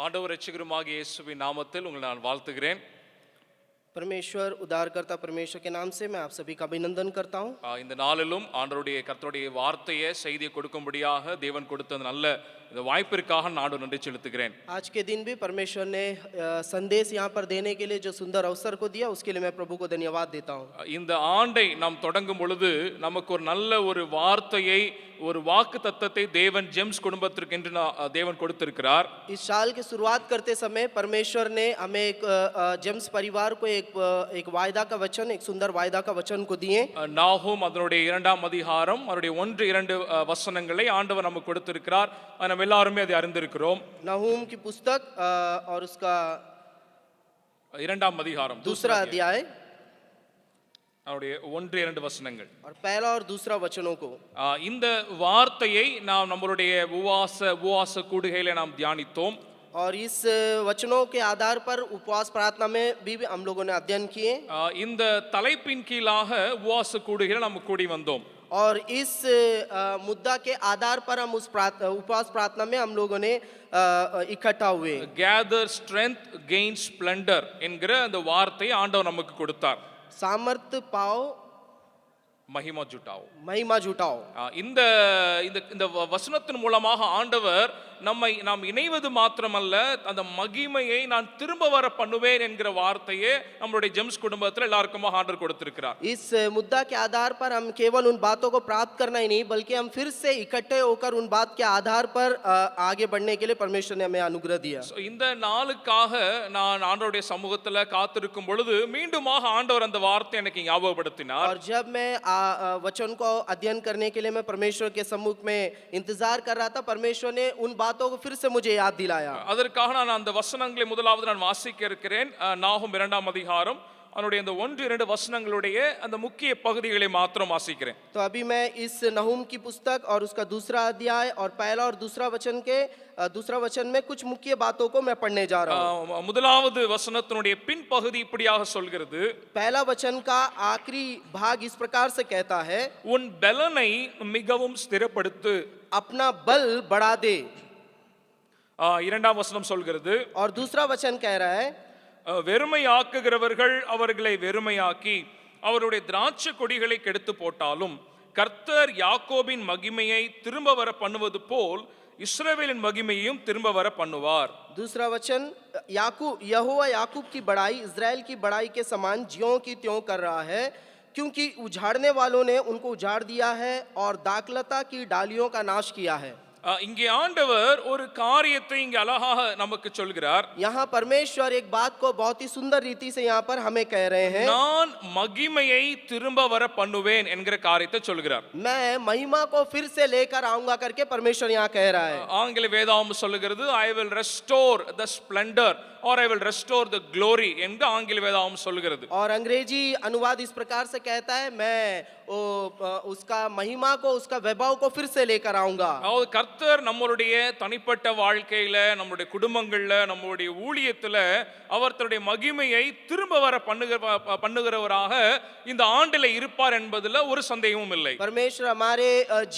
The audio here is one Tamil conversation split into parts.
ஆண்டவர் இரட்சகருமாகிய இயேசுவின் நாமத்தில் உங்களை நான் வாழ்த்துகிறேன். परमेश्वर उद्धारकर्ता परमेश्वर के नाम से मैं आप सभी का अभिनंदन करता हूँ। இந்த நாளிலும் ஆண்டவருடைய கர்த்தருடைய வார்த்தையை செய்தியை கொடுக்கும்படியாக தேவன் கொடுத்த நல்ல இந்த வாய்ப்பிற்காக நான் நன்றி செலுத்துகிறேன். आज के दिन भी परमेश्वर ने संदेश यहाँ पर देने के लिए जो सुंदर अवसर को दिया उसके लिए मैं प्रभु को धन्यवाद देता हूँ। இந்த ஆண்டை நாம் தொடங்கும் பொழுது நமக்கு ஒரு நல்ல ஒரு வார்த்தையை ஒரு வாக்கு தத்தத்தை தேவன் ஜெம்ஸ் குடும்பத்திற்கு என்று தேவன் கொடுத்திருக்கிறார். इस साल की शुरुआत करते समय परमेश्वर ने हमें एक जेम्स परिवार को एक वायदा का वचन, एक सुंदर वायदा का वचन को दिए। நாகூம் அதனுடைய 2ஆம் அதிகாரம் அதனுடைய 1-2 வசனங்களை ஆண்டவர் நமக்கு கொடுத்திருக்கிறார். நம்ம எல்லாரும் அதை அறிந்திருக்கிறோம். नहूम की पुस्तक और उसका 2ஆம் அதிகாரம் दूसरा अध्याय அவருடைய 1-2 வசனங்கள் और पहला और दूसरा वचनों को இந்த வார்த்தையை நாம் நம்மளுடைய உபவாச கூடுகையில நாம் தியானித்தோம். और इस वचनों के आधार पर उपवास प्रार्थना में भी हम लोगों ने अध्ययन किए। இந்த தலைப்பின் கீழாக உபவாச கூடுகையில நாம் கூடி வந்தோம். और इस मुद्दा के आधार पर हम उस उपवास प्रार्थना में हम लोगों ने इकट्ठा हुए। Gather strength, gain splendor என்கிற அந்த வார்த்தையை ஆண்டவர் நமக்கு கொடுத்தார். सामर्थ पाओ, மகிமா ஜுட்டாவோ, महिमा जुटाओ। இந்த இந்த வசனத்தின் மூலமாக ஆண்டவர் நாம் இணைவது மாத்திரமல்ல, அந்த மகிமையை நான் திரும்ப வர பண்ணுவேன் என்கிற வார்த்தையே நம்மளுடைய ஜெம்ஸ் குடும்பத்தில் எல்லாருக்கும் ஆண்டவர் கொடுத்திருக்கிறார். इस मुद्दा के आधार पर हम केवल उन बातों को प्राप्त करना ही नहीं बल्कि हम फिर से इकट्ठे होकर उन बात के आधार पर आगे बढ़ने के लिए परमेश्वर ने हमें अनुग्रह दिया। இந்த நாளுக்காக நான் ஆண்டவருடைய சமூகத்தில் காத்திருக்கும் பொழுது மீண்டுமாக ஆண்டவர் அந்த வார்த்தை எனக்கு ஞாபகப்படுத்தினார். और जब मैं वचन को अध्ययन करने के लिए मैं परमेश्वर के सम्मुख में इंतजार कर रहा था, परमेश्वर ने उन बातों को फिर से मुझे याद दिलाया। அதற்காக நான் அந்த வசனங்களை முதலாவது நான் வாசிக்க இருக்கிறேன். நாகூம் 2ஆம் அதிகாரம் அதனுடைய இந்த 1-2 வசனங்களுடைய அந்த முக்கிய பகுதிகளை மாத்திரம் வாசிக்கிறேன். तो अभी मैं इस नहूम की पुस्तक और उसका दूसरा अध्याय और पहला और दूसरा वचन में कुछ मुख्य बातों को मैं पढ़ने जा रहा हूँ। முதலாவது வசனத்தினுடைய பின்பகுதி இப்படியாக சொல்கிறது. पहला वचन का आखिरी भाग इस प्रकार से कहता है, உன் பலனை மிகவும் ஸ்திரப்படுத்து, अपना बल बढ़ा दे। 2ஆம் வசனம் சொல்கிறது, और दूसरा वचन कह रहा है, வெறுமையாக்குகிறவர்கள் அவர்களை வெறுமையாக்கி அவருடைய திராட்சை கொடிகளை கெடுத்து போட்டாலும் கர்த்தர் யாக்கோபின் மகிமையை திரும்ப வர பண்ணுவது போல் இஸ்ரவேலின் மகிமையையும் திரும்ப வர பண்ணுவார். दूसरा वचन, यहोवा याकूब की बड़ाई इजराइल की बड़ाई के समान ज्यों की त्यों कर रहा है, क्योंकि उजाड़ने वालों ने उनको उजाड़ दिया है और दाखलता की डालियों का नाश किया है। இங்கே ஆண்டவர் ஒரு காரியத்தை இங்கே அழகாக நமக்கு சொல்கிறார். यहाँ परमेश्वर एक बात को बहुत ही सुंदर रीति से यहाँ पर हमें कह रहे हैं, நான் மகிமையை திரும்ப வர பண்ணுவேன் என்கிற காரியத்தை சொல்கிறார். मैं महिमा को फिर से लेकर आऊंगा करके परमेश्वर यहाँ कह रहा है। ஆங்கில வேதாகமம் சொல்லுகிறது, I will restore the splendor or I will restore the glory என்று ஆங்கில வேதாகமம் சொல்லுகிறது. और अंग्रेजी अनुवाद इस प्रकार से कहता है, मैं उसका महिमा को, उसका वैभव को फिर से लेकर आऊंगा। கர்த்தர் நம்மளுடைய தனிப்பட்ட வாழ்க்கையில, நம்மளுடைய குடும்பங்கள்ல, நம்மளுடைய ஊழியத்துல அவர் தன்னுடைய மகிமையை திரும்ப வர பண்ணுகிறவராக இந்த ஆண்டில இருப்பார் என்பதுல ஒரு சந்தேகமும் இல்லை. परमेश्वर हमारे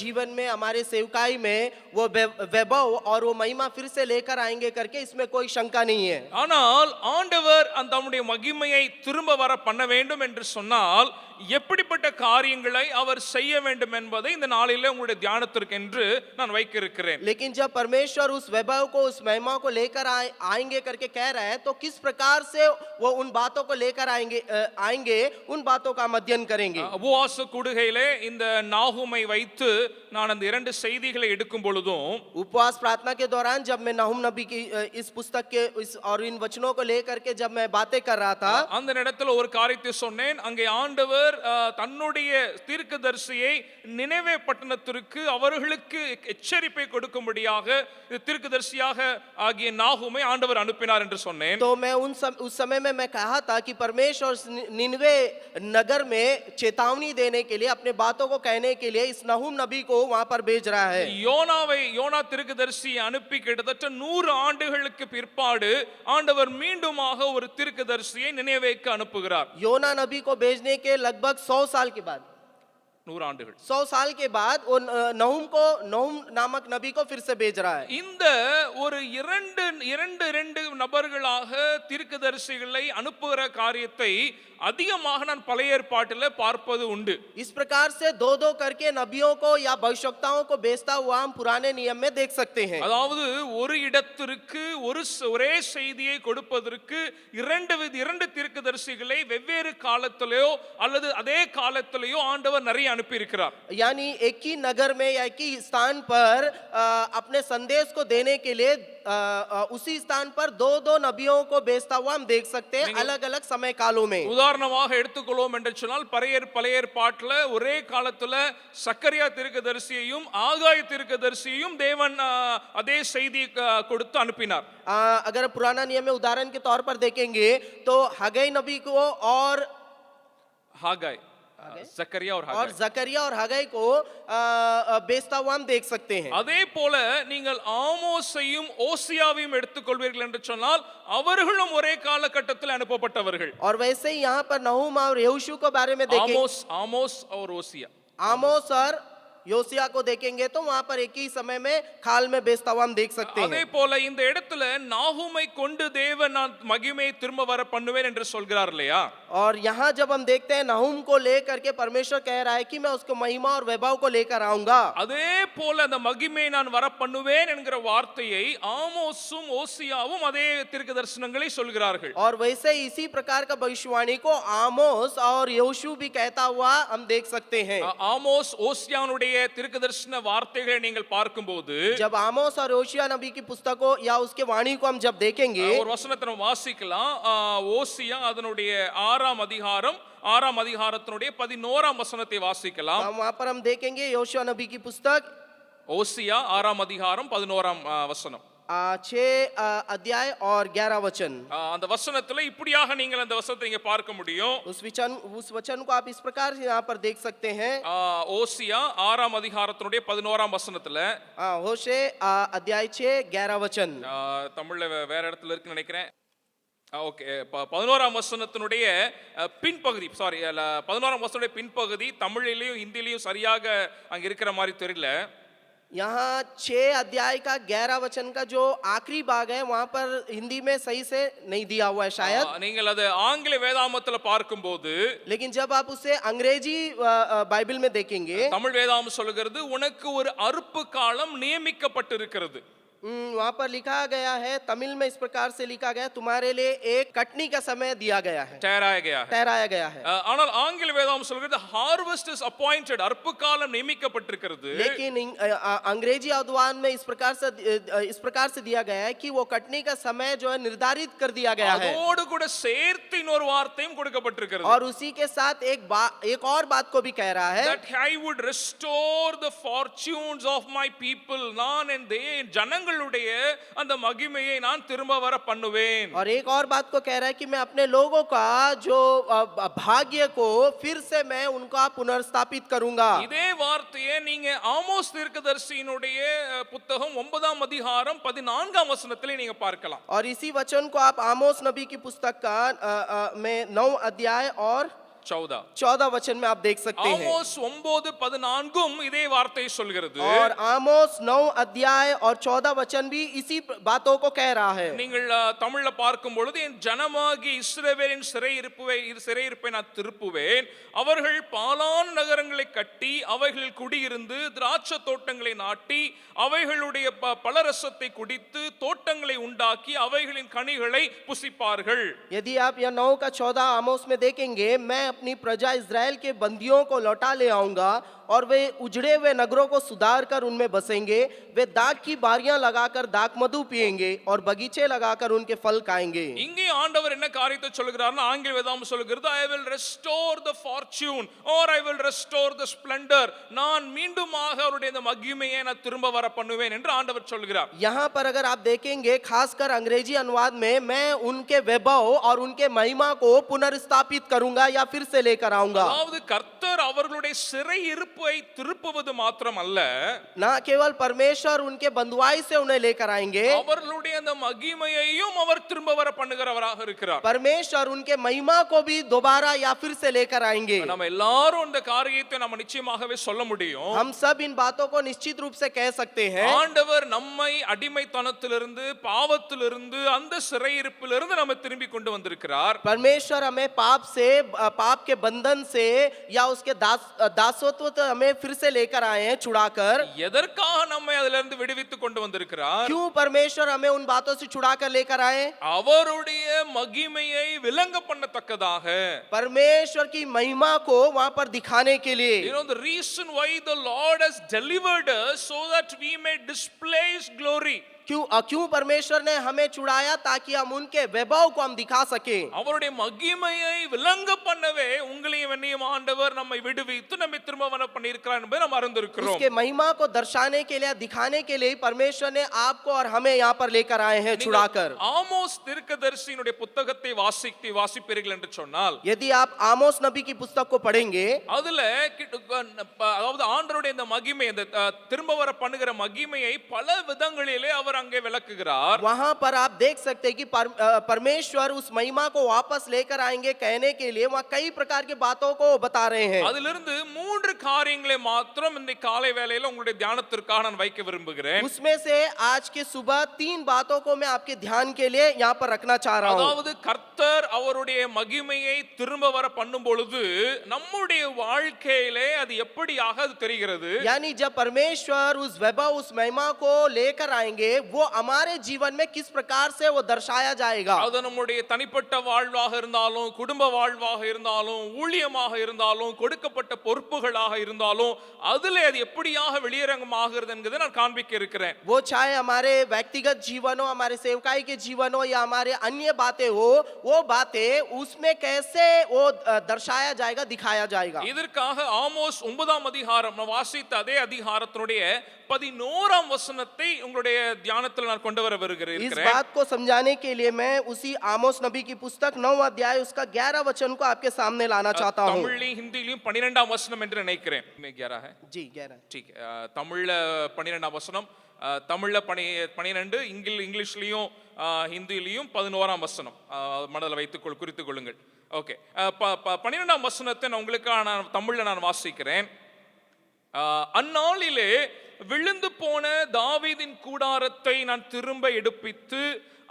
जीवन में, हमारे सेवकाई में वो वैभव और वो महिमा फिर से लेकर आएंगे करके इसमें कोई शंका नहीं है। ஆனால் ஆண்டவர் அந்த நம்முடைய மகிமையை திரும்ப வர பண்ண வேண்டும் என்று சொன்னால் எப்படிப்பட்ட காரியங்களை அவர் செய்ய வேண்டும் என்பதை இந்த நாளிலே உங்களுடைய தியானத்திற்கு என்று நான் வைக்க இருக்கிறேன். लेकिन जब परमेश्वर उस वैभव को, उस महिमा को लेकर आएंगे करके कह रहा है, तो किस प्रकार से वो उन बातों को लेकर आएंगे उन बातों का हम अध्ययन करेंगे। உபவாச கூடுகையிலே இந்த நாகூமை வைத்து நான் அந்த 2 செய்திகளை எடுக்கும் பொழுதும், उपवास प्रार्थना के दौरान जब मैं नहूम नबी की इस पुस्तक के और इन वचनों को लेकर के जब मैं बातें कर रहा था, அந்த இடத்துல ஒரு காரியத்தை சொன்னேன். அங்கே ஆண்டவர் தன்னுடைய தீர்க்கதரிசியை நினிவே பட்டணத்திற்கு அவர்களுக்கு எச்சரிப்பை கொடுக்கும்படியாக தீர்க்கதரிசியாக ஆகிய நாகூமை ஆண்டவர் அனுப்பினார் என்று சொன்னேன். तो मैं उस समय में मैं कहा था कि परमेश्वर निनवे नगर में चेतावनी देने के लिए, अपने बातों को कहने के लिए इस नहूम नबी को वहां पर भेज रहा है। யோனா தீர்க்கதரிசி அனுப்பி கிட்டத்தட்ட 100 ஆண்டுகளுக்கு பிற்பாடு ஆண்டவர் மீண்டுமாக ஒரு தீர்க்கதரிசியை நினிவேக்கு அனுப்புகிறார். योना नबी को भेजने के लगभग 100 साल के बाद 100 ஆண்டுகள் 100 साल के बाद वो नहूम नामक नबी को फिर से भेज रहा है। இந்த ஒரு இரண்டு நபர்களாக தீர்க்கதரிசிகளை அனுப்புகிற காரியத்தை அதிகமாக நான் பழைய ஏற்பாட்டில் பார்ப்பது உண்டு. इस प्रकार से दो दो करके नबियों को या भविष्यवक्ताओं को भेजता हुआ हम पुराने नियम में देख सकते हैं। அதாவது ஒரு இடத்திற்கு ஒரே செய்தியை கொடுப்பதற்கு இரண்டு தீர்க்கதரிசிகளை வெவ்வேறு காலத்திலேயோ அல்லது அதே காலத்திலேயோ ஆண்டவர் நிறைய அனுப்பி இருக்கிறார். यानी एक ही नगर में या एक ही स्थान पर अपने संदेश को देने के लिए उसी स्थान पर दो दो नबियों को भेजता हुआ हम देख सकते हैं अलग अलग समय कालों में। உதாரணமாக எடுத்துக்கொள்வோம் என்று சொன்னால் பழைய ஏற்பாட்டில் ஒரே காலத்துல சக்கரியா தீர்க்கதரிசியையும் ஆகாய தீர்க்கதரிசியையும் தேவன் அதே செய்தி கொடுத்து அனுப்பினார். अगर पुराना नियम में उदाहरण के तौर पर देखेंगे तो हगई नबी को और हागाय சக்கரியா और जकरिया और हगई को भेजता हुआ हम देख सकते हैं। அதே போல நீங்கள் ஆமோஸையும் ஓசியாவையும் எடுத்துக்கொள்வீர்கள் என்று சொன்னால் அவர்களும் ஒரே காலகட்டத்தில் அனுப்பப்பட்டவர்கள். और वैसे ही यहाँ पर नहूम और यहोशू के बारे में देखेंगे, आमोस और ओसिया, आमोस और யோசியா को देखेंगे तो वहां पर एक ही समय में खाल में भेजता हुआ हम देख सकते हैं। அதே போல இந்த இடத்துல நாகூமை கொண்டு தேவன் நான் மகிமையை திரும்ப வர பண்ணுவேன் என்று சொல்கிறார் இல்லையா? और यहाँ जब हम देखते हैं नहूम को लेकर के परमेश्वर कह रहा है कि मैं उसको महिमा और वैभव को लेकर आऊंगा। அதே போல அந்த மகிமையை நான் வர பண்ணுவேன் என்கிற வார்த்தையை ஆமோஸும் ஓசியாவும் அதே தீர்க்கதரிசனங்களை சொல்கிறார்கள்। और वैसे इसी प्रकार का भविष्यवाणी को आमोस और यहोशू भी कहता हुआ हम देख सकते हैं। ஆமோஸ் ஓசியாவுடைய தீர்க்கதரிசன வார்த்தைகளை நீங்கள் பார்க்கும்போது जब आमोस और योशिया नबी की पुस्तकों या उसके वाणी को हम जब देखेंगे ஒரு வசனத்தை நம்ம வாசிக்கலாம். ஓசியா அதனுடைய 6ஆம் அதிகாரத்தினுடைய 11ஆம் வசனத்தை வாசிக்கலாம். वहां पर हम देखेंगे योशिया नबी की पुस्तक ஓசியா 6ஆம் அதிகாரம் 11ஆம் வசனம். 6 अध्याय और 11 वचन। அந்த வசனத்துல இப்படியாக நீங்கள் அந்த வசனத்தை இங்க பார்க்க முடியும். उस वचन को आप इस प्रकार से यहाँ पर देख सकते हैं। ஓசியா 6ஆம் அதிகாரத்தினுடைய 11ஆம் வசனத்துல होशे अध्याय 6 11 वचन। தமிழ்ல வேற இடத்துல இருக்குன்னு நினைக்கிறேன். ஓகே, 11ஆம் வசனத்தினுடைய பின்பகுதி, 11ஆம் வசனத்துடைய பின்பகுதி தமிழிலையும் ஹிந்திலையும் சரியாக அங்க இருக்கிற மாதிரி தெரியல. यहाँ 6 अध्याय का 11 वचन का जो आखिरी भाग है वहां पर हिंदी में सही से नहीं दिया हुआ है शायद। நீங்கள் அது ஆங்கில வேதாகமத்துல பார்க்கும்போது, लेकिन जब आप उसे अंग्रेजी बाइबल में देखेंगे, தமிழ் வேதாகமம் சொல்கிறது உனக்கு ஒரு அறுப்பு காலம் நியமிக்கப்பட்டிருக்கிறது. वहां पर लिखा गया है, तमिल में इस प्रकार से लिखा गया, तुम्हारे लिए एक कटनी का समय दिया गया है, ठहराया गया है। ஆனால் ஆங்கில வேதாகமம் சொல்கிறது हार्वेस्ट इज अपॉइंटेड, அறுப்பு காலம் நியமிக்கப்பட்டிருக்கிறது. लेकिन अंग्रेजी अनुवाद में इस प्रकार से दिया गया है कि वो कटनी का समय जो है निर्धारित कर दिया गया है। அதோடு கூட சேர்த்து இன்னொரு வார்த்தையும் கொடுக்கப்பட்டிருக்கிறது. और उसी के साथ एक और बात को भी कह रहा है, that I would restore the fortunes of my people, நான் என் ஜனங்களுடைய அந்த மகிமையை நான் திரும்ப வர பண்ணுவேன். और एक और बात को कह रहा है कि मैं अपने लोगों का जो भाग्य को फिर से मैं उनका पुनर्स्थापित करूंगा। இதே வார்த்தையை நீங்க ஆமோஸ் தீர்க்கதரிசியினுடைய புத்தகம் 9ஆம் அதிகாரம் 14ஆம் வசனத்திலே நீங்க பார்க்கலாம். और इसी वचन को आप आमोस नबी की पुस्तक का में 9 अध्याय और 14 वचन में आप देख सकते हैं। आमोस 9:14 இதே வார்த்தையை சொல்கிறது. और आमोस 9 अध्याय और 14 वचन भी इसी बातों को कह रहा है। நீங்கள் தமிழ்ல பார்க்கும் பொழுது என் ஜனமாகிய இஸ்ரவேலின் சிறையிருப்பை நான் திருப்புவேன், அவர்கள் பாலான் நகரங்களை கட்டி அவைகளில் குடியிருந்து திராட்சை தோட்டங்களை நாட்டி அவைகளுடைய பலரசத்தை குடித்து தோட்டங்களை உண்டாக்கி அவைகளின் கனிகளை புசிப்பார்கள். यदि आप यह 9 का 14 आमोस में देखेंगे, मैं अपनी प्रजा इज़राइल के बंदियों को लौटा ले आऊंगा और वे उजड़े हुए नगरों को सुधार कर उनमें बसेंगे, वे दाख की बारियां लगाकर दाख मधु पिएंगे और बगीचे लगाकर उनके फल खाएंगे। இங்கே ஆண்டவர் என்ன காரியத்தை சொல்கிறார்னா ஆங்கில வேதாகமம் சொல்கிறது I will restore the fortune or I will restore the splendor, நான் மீண்டுமாக அவருடைய இந்த மகிமையை நான் திரும்ப வர பண்ணுவேன் என்று ஆண்டவர் சொல்கிறார். यहाँ पर अगर आप देखेंगे खासकर अंग्रेजी अनुवाद में, मैं उनके वैभव और उनके महिमा को पुनर्स्थापित करूंगा या फिर से लेकर आऊंगा। அதாவது கர்த்தர் அவர்களுடைய சிறையிருப்பு பொறுப்பை திருப்புவது மாத்திரமல்ல, ना केवल परमेश्वर उनके बंधुआई से उन्हें लेकर आएंगे, அவர்களுடைய அந்த மகிமையையும் அவர் திரும்ப வர பண்ணுகிறவராக இருக்கிறார். परमेश्वर उनके महिमा को भी दोबारा या फिर से लेकर आएंगे। நம்ம எல்லாரும் இந்த காரியத்தை நம்ம நிச்சயமாகவே சொல்ல முடியும். हम सब इन बातों को निश्चित रूप से कह सकते हैं। ஆண்டவர் நம்மை அடிமைத்தனத்திலிருந்து பாவத்திலிருந்து அந்த சிறையிருப்பிலிருந்து நம்ம திரும்பி கொண்டு வந்திருக்கிறார். परमेश्वर हमें पाप से, पाप के बंधन से या उसके दासत्व से हमें फिर से लेकर आए हैं, छुड़ाकर। எதற்காக நம்மை அதிலிருந்து விடுவித்து கொண்டு வந்திருக்கிறார்? क्यों परमेश्वर हमें उन बातों से छुड़ाकर लेकर आए? அவருடைய மகிமையை விளங்க பண்ணத்தக்கதாக. परमेश्वर की महिमा को वहां पर दिखाने के लिए। You know the reason why the Lord has delivered us so that we may display His glory. क्यों परमेश्वर ने हमें छुड़ाया? ताकि हम उनके वैभव को हम दिखा सके। அவருடைய மகிமையை விளங்க பண்ணவே உங்களையும் என்னையும் ஆண்டவர் நம்மை விடுவித்து நம்மை திரும்ப வர பண்ணியிருக்கிறார் என்பதை நாம் அறிந்திருக்கிறோம். उसके महिमा को दर्शाने के लिए, दिखाने के लिए परमेश्वर ने आपको और हमें यहाँ पर लेकर आए हैं, छुड़ाकर। ஆமோஸ் தீர்க்கதரிசியினுடைய புத்தகத்தை வாசிப்பீர்கள் என்று சொன்னால், यदि आप आमोस नबी की पुस्तक को पढ़ेंगे, அதுல அதாவது ஆண்டவருடைய இந்த மகிமை, இந்த திரும்ப வர பண்ணுகிற மகிமையை பல விதங்களிலே அவர் அங்கே விளக்குகிறார். वहां पर आप देख सकते हैं कि परमेश्वर उस महिमा को वापस लेकर आएंगे कहने के लिए वहां कई प्रकार की बातों को बता रहे हैं। அதிலிருந்து 3 காரியங்களை மாத்திரம் இந்த காலை வேளையில உங்களுடைய தியானத்திற்காக நான் வைக்க விரும்புகிறேன். उसमें से आज के सुबह 3 बातों को मैं आपके ध्यान के लिए यहाँ पर रखना चाह रहा हूँ। அதாவது கர்த்தர் அவருடைய மகிமையை திரும்ப வர பண்ணும் பொழுது நம்முடைய வாழ்க்கையிலே அது எப்படியாக அது தெரிகிறது? यानी जब परमेश्वर उस वैभव, उस महिमा को लेकर आएंगे, वो हमारे जीवन में किस प्रकार से वो दर्शाया जाएगा? அது நம்முடைய தனிப்பட்ட வாழ்வாக இருந்தாலும், குடும்ப வாழ்வாக இருந்தாலும், ஊழியமாக இருந்தாலும், கொடுக்கப்பட்ட பொறுப்புகளாக இருந்தாலும், அதிலே அது எப்படியாக வெளியரங்கமாகிறது என்பதை நான் காண்பிக்க இருக்கிறேன். वो चाहे हमारे व्यक्तिगत जीवन हो, हमारे सेवकाई के जीवन हो या हमारे अन्य बातें हो, वो बातें उसमें कैसे वो दर्शाया जाएगा, दिखाया जाएगा। இதற்காக ஆமோஸ் 9ஆம் அதிகாரம் நான் வாசித்த அதே அதிகாரத்தினுடைய 11ஆம் வசனத்தை உங்களுடைய தியானத்தில் நான் கொண்டு வர வருகிறேன். इस बात को समझाने के लिए मैं उसी आमोस नबी की पुस्तक 9 अध्याय उसका 11 वचन को आपके सामने लाना चाहता हूँ। தமிழ்லையும் ஹிந்திலையும் 12ஆம் வசனம் என்று நினைக்கிறேன். 11 है जी 11 ठीक है. தமிழ்ல 12ஆம் வசனம், தமிழ்ல 12, இங்கிலீஷ்லயும் ஹிந்திலையும் 11ஆம் வசனம் மனதில் வைத்துக் குறித்துக் கொள்ளுங்கள். ஓகே, 12ஆம் வசனத்தை நான் உங்களுக்காக தமிழ்ல நான் வாசிக்கிறேன். அந்நாளிலே விழுந்து போன தாவீதின் கூடாரத்தை நான் திரும்ப எடுப்பித்து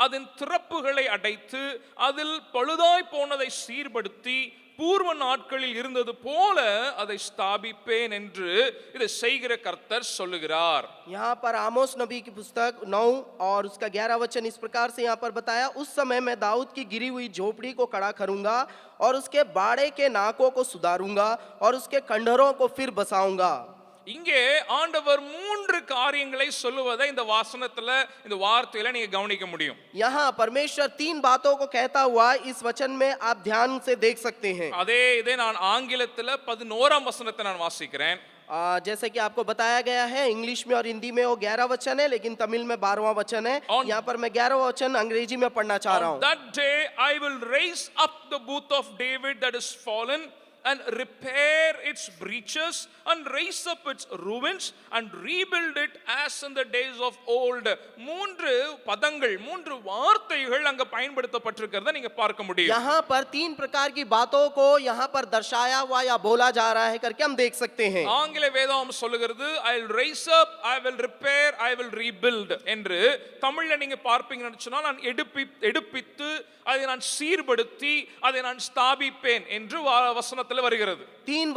அதன் திறப்புகளை அடைத்து அதில் பழுதாய் போனதை சீர்படுத்தி பூர்வ நாட்களில் இருந்தது போல அதை ஸ்தாபிப்பேன் என்று இதை செய்கிற கர்த்தர் சொல்லுகிறார். यहाँ पर आमोस नबी की पुस्तक 9 और उसका 11 वचन इस प्रकार से यहाँ पर बताया, उस समय मैं दाऊद की गिरी हुई झोपड़ी को खड़ा करूंगा और उसके बाड़े के नाकों को सुधारूंगा और उसके खंडहरों को फिर बसाऊंगा। இங்கே ஆண்டவர் 3 காரியங்களை சொல்லுவதை இந்த வாசனத்துல, இந்த வார்த்தையில நீங்க கவனிக்க முடியும். यहाँ परमेश्वर 3 बातों को कहता हुआ इस वचन में आप ध्यान से देख सकते हैं। இதே நான் ஆங்கிலத்துல 11ஆம் வசனத்தை நான் வாசிக்கிறேன். जैसे कि आपको बताया गया है, इंग्लिश में और हिंदी में वो 11 वचन है, लेकिन तमिल में 12वां वचन है। यहाँ पर मैं 11वां वचन अंग्रेजी में पढ़ना चाह रहा हूँ। That day I will raise up the booth of David that is fallen and repair its breaches and raise up its ruins and rebuild it as in the days of old. 3 பதங்கள், 3 வார்த்தைகள் அங்க பயன்படுத்தப்பட்டிருக்கிறத நீங்க பார்க்க முடியும். यहाँ पर 3 प्रकार की बातों को यहाँ पर दर्शाया हुआ या बोला जा रहा है करके हम देख सकते हैं। ஆங்கில வேதம் சொல்லுகிறது I will raise up, I will repair, I will rebuild என்று. தமிழ்ல நீங்க பார்ப்பீங்கன்னு சொன்னா நான் எடுப்பித்து அதை நான் சீர்படுத்தி அதை நான் ஸ்தாபிப்பேன் என்று வசனத்தில் வருகிறது. 3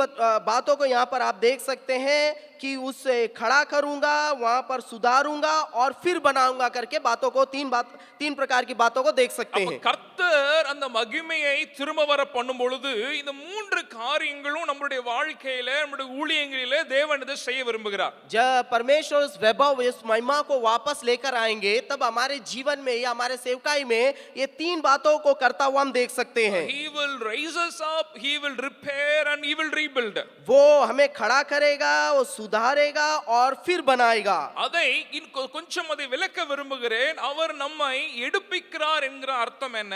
बातों को यहाँ पर आप देख सकते हैं कि उससे खड़ा करूंगा, वहां पर सुधारूंगा और फिर बनाऊंगा करके बातों को 3 प्रकार की बातों को देख सकते हैं। கர்த்தர் அந்த மகிமையை திரும்ப வர பண்ணும் பொழுது இந்த 3 காரியங்களும் நம்முடைய வாழ்க்கையில, நம்முடைய ஊழியங்களிலே தேவன் இதை செய்ய விரும்புகிறார். जब परमेश्वर उस वैभव, इस महिमा को वापस लेकर आएंगे, तब हमारे जीवन में या हमारे सेवकाई में ये 3 बातों को करता हुआ हम देख सकते हैं। He will raise us up, he will repair and he will rebuild. वो हमें खड़ा करेगा, वो सुधारेगा और फिर बनाएगा। அதை கொஞ்சம் அதை விளக்க விரும்புகிறேன். அவர் நம்மை எடுப்பிக்கிறார் என்கிற அர்த்தம் என்ன?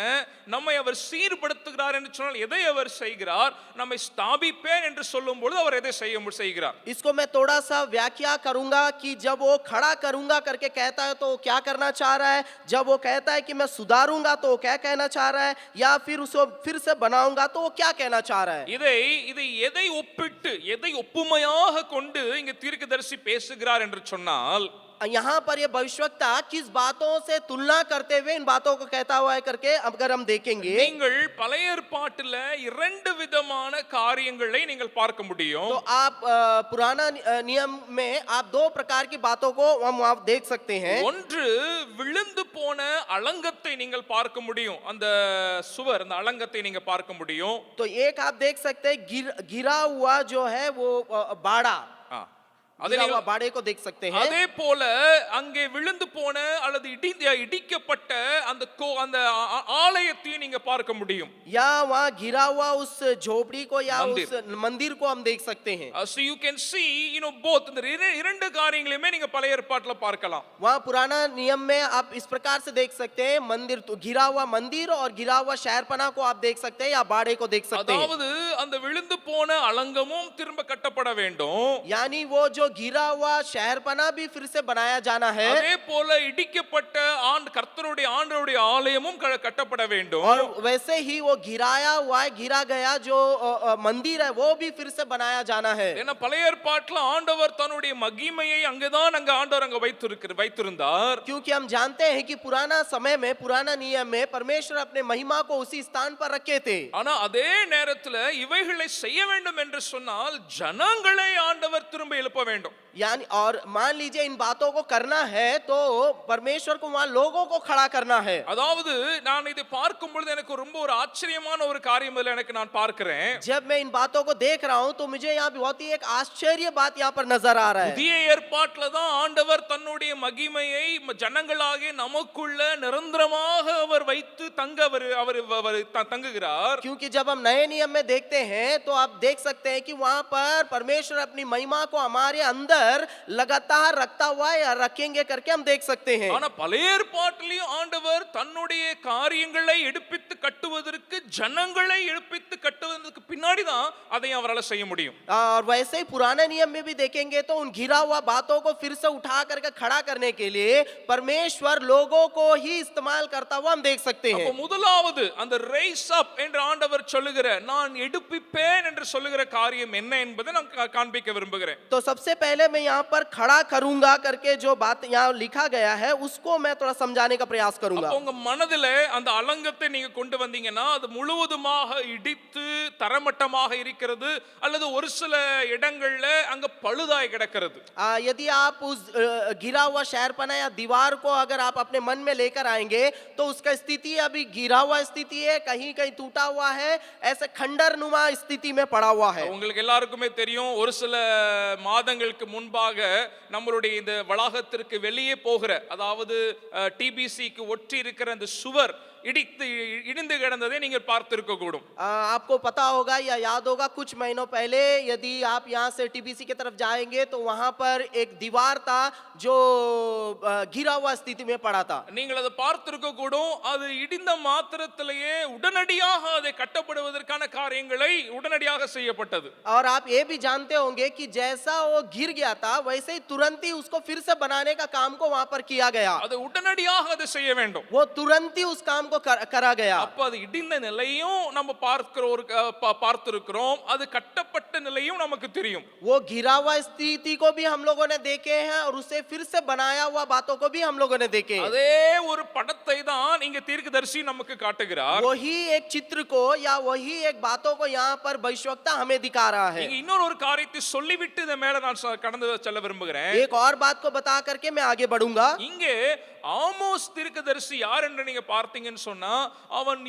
நம்மை அவர் சீர்படுத்துகிறார் என்று சொன்னால் எதை அவர் செய்கிறார்? நம்மை ஸ்தாபிப்பேன் என்று சொல்லும்போது அவர் எதை செய்கிறார்? इसको मैं थोड़ा सा व्याख्या करूंगा कि जब वो खड़ा करूंगा करके कहता है तो वो क्या करना चाह रहा है, जब वो कहता है कि मैं सुधारूंगा तो वो क्या कहना चाह रहा है, या फिर उसको फिर से बनाऊंगा तो वो क्या कहना चाह रहा है। இதை எதை ஒப்பிட்டு எதை ஒப்புமையாக கொண்டு இங்க தீர்க்கதரிசி பேசுகிறார் என்று சொன்னால், यहाँ पर ये भविष्यवक्ता किस बातों से तुलना करते हुए इन बातों को कहता हुआ है करके अगर हम देखेंगे, நீங்கள் பழைய ஏற்பாட்டில் இரண்டு விதமான காரியங்களை நீங்கள் பார்க்க முடியும். तो आप पुराना नियम में आप दो प्रकार की बातों को हम आप देख सकते हैं। ஒன்று விழுந்து போன அலங்கத்தை நீங்கள் பார்க்க முடியும். அந்த சுவர், அந்த அலங்கத்தை நீங்க பார்க்க முடியும். तो एक आप देख सकते हैं गिरा हुआ जो है वो बाड़ा, गिरा हुआ बाड़े को देख सकते हैं। அதே போல அங்கே விழுந்து போன அல்லது இடிக்கப்பட்ட அந்த ஆலயத்தையும் நீங்க பார்க்க முடியும். या वहाँ गिरा हुआ उस झोपड़ी को या उस मंदिर को हम देख सकते हैं। So you can see, both இந்த இரண்டு காரியங்களையுமே நீங்க பழைய ஏற்பாட்டுல பார்க்கலாம். वहाँ पुराना नियम में आप इस प्रकार से देख सकते हैं, मंदिर तो गिरा हुआ मंदिर और गिरा हुआ शहरपना को आप देख सकते हैं या बाड़े को देख सकते हैं। அதாவது அந்த விழுந்து போன அலங்கமும் திரும்ப கட்டப்பட வேண்டும். यानी वो जो गिरा हुआ शहरपना भी फिर से बनाया जाना है, அதே போல இடிக்கப்பட்ட கர்த்தருடைய ஆண்டவருடைய ஆலயமும் கட்டப்பட வேண்டும். और वैसे ही वो गिराया हुआ है, गिरा गया जो मंदिर है वो भी फिर से बनाया जाना है। ஏன்னா பழைய ஏற்பாட்டுல ஆண்டவர் தன்னுடைய மகிமையை அங்கதான் ஆண்டவர் அங்க வைத்திருந்தார். क्योंकि हम जानते हैं कि पुराना समय में, पुराना नियम में परमेश्वर अपने महिमा को उसी स्थान पर रखे थे। ஆனா அதே நேரத்துல இவைகளை செய்ய வேண்டும் என்று சொன்னால் ஜனங்களை ஆண்டவர் திரும்ப எழுப்ப வேண்டும். यानी और मान लीजिए इन बातों को करना है तो परमेश्वर को वहां लोगों को खड़ा करना है। அதாவது நான் இதை பார்க்கும் பொழுது எனக்கு ரொம்ப ஒரு ஆச்சரியமான ஒரு காரியம் இதுல எனக்கு நான் பார்க்கிறேன். जब मैं इन बातों को देख रहा हूं तो मुझे यहाँ बहुत ही एक आश्चर्य बात यहाँ पर नजर आ रहा है। புதிய ஏற்பாட்டுல தான் ஆண்டவர் தன்னுடைய மகிமையை ஜனங்களாகிய நமக்குள்ள நிரந்தரமாக அவர் வைத்து தங்குகிறார். क्योंकि जब हम नए नियम में देखते हैं तो आप देख सकते हैं कि वहां पर परमेश्वर अपनी महिमा को हमारे अंदर लगातार रखता हुआ या रखेंगे करके हम देख सकते हैं। ஆனா பழைய ஏற்பாட்டிலும் ஆண்டவர் தன்னுடைய காரியங்களை எடுப்பித்து கட்டுவதற்கு ஜனங்களை எடுப்பித்து கட்டுவதற்கு பின்னாடி தான் அதை அவரால் செய்ய முடியும். और वैसे ही पुराने नियम में भी देखेंगे तो उन गिरा हुआ बातों को फिर से उठा करके खड़ा करने के लिए परमेश्वर लोगों को ही इस्तेमाल करता हुआ हम देख सकते हैं। அப்ப முதலாவது அந்த ரைஸ் அப் என்று ஆண்டவர் சொல்லுகிற, நான் எடுப்பிப்பேன் என்று சொல்லுகிற காரியம் என்ன என்பதை நான் காண்பிக்க விரும்புகிறேன். तो सबसे पहले मैं यहाँ पर खड़ा करूंगा करके जो बात यहाँ लिखा गया है उसको मैं थोड़ा समझाने का प्रयास करूंगा। உங்க மனதில அந்த அலங்கத்தை நீங்க கொண்டு வந்தீங்கன்னா அது முழுவதுமாக இடித்து தரமட்டமாக இருக்கிறது, அல்லது ஒரு சில இடங்கள்ல அங்க பழுதாய் கிடக்கிறது. यदि आप उस गिरा हुआ शहरपना या दीवार को अगर आप अपने मन में लेकर आएंगे तो उसका स्थिति अभी गिरा हुआ स्थिति है, कहीं कहीं टूटा हुआ है, ऐसे खंडर नुमा स्थिति में पड़ा हुआ है। உங்களுக்கு எல்லாருக்குமே தெரியும், ஒரு சில மாதங்களுக்கு முன்பாக நம்மளுடைய இந்த வளாகத்திற்கு வெளியே போகிற, அதாவது டிபிசிக்கு ஒற்றி இருக்கிற அந்த சுவர் இடிந்து கிடந்ததை நீங்கள் பார்த்திருக்க கூடும். आपको पता होगा या याद होगा कुछ महीनों पहले यदि आप यहाँ से टीबीसी की तरफ जाएंगे तो वहां पर एक दीवार था जो गिरा हुआ स्थिति में पड़ा था. நீங்கள் அதை பார்த்திருக்க கூடும். அது இடிந்த மாத்திரத்திலேயே உடனடியாக அதை கட்டப்படுவதற்கான காரியங்களை உடனடியாக செய்யப்பட்டது. और आप ये भी जानते होंगे कि जैसा वो गिर गया था वैसे ही तुरंत ही उसको फिर से बनाने का काम को वहां पर किया गया. அது உடனடியாக அதை செய்ய வேண்டும். वो तुरंत ही उस काम को करा गया. அப்ப அது இடிந்த நிலையும் நம்ம பார்த்திருக்கிறோம், அது கட்டப்பட்ட நிலையும் நமக்கு தெரியும். वो गिरा हुआ स्थिति को भी हम लोगों ने देखे हैं और उसे फिर से बनाया हुआ बातों को भी हम लोगों ने देखे हैं. அதே ஒரு படத்தை தான் இங்க தீர்க்கதரிசி நமக்கு காட்டுகிறார். वही एक चित्र को या वही एक बातों को यहाँ पर भविष्यवक्ता हमें दिखा रहा है. இங்க இன்னொரு ஒரு காரியத்தை சொல்லிவிட்டு இத மேல நான் கடந்து செல்ல விரும்புகிறேன். एक और बात को बता करके मैं आगे बढ़ूंगा. இங்கே ஆமோஸ் தீர்க்கதரிசி யார் என்று நீங்க பார்த்தீங்கன்னு அப்படின்னு சொன்னா அவன்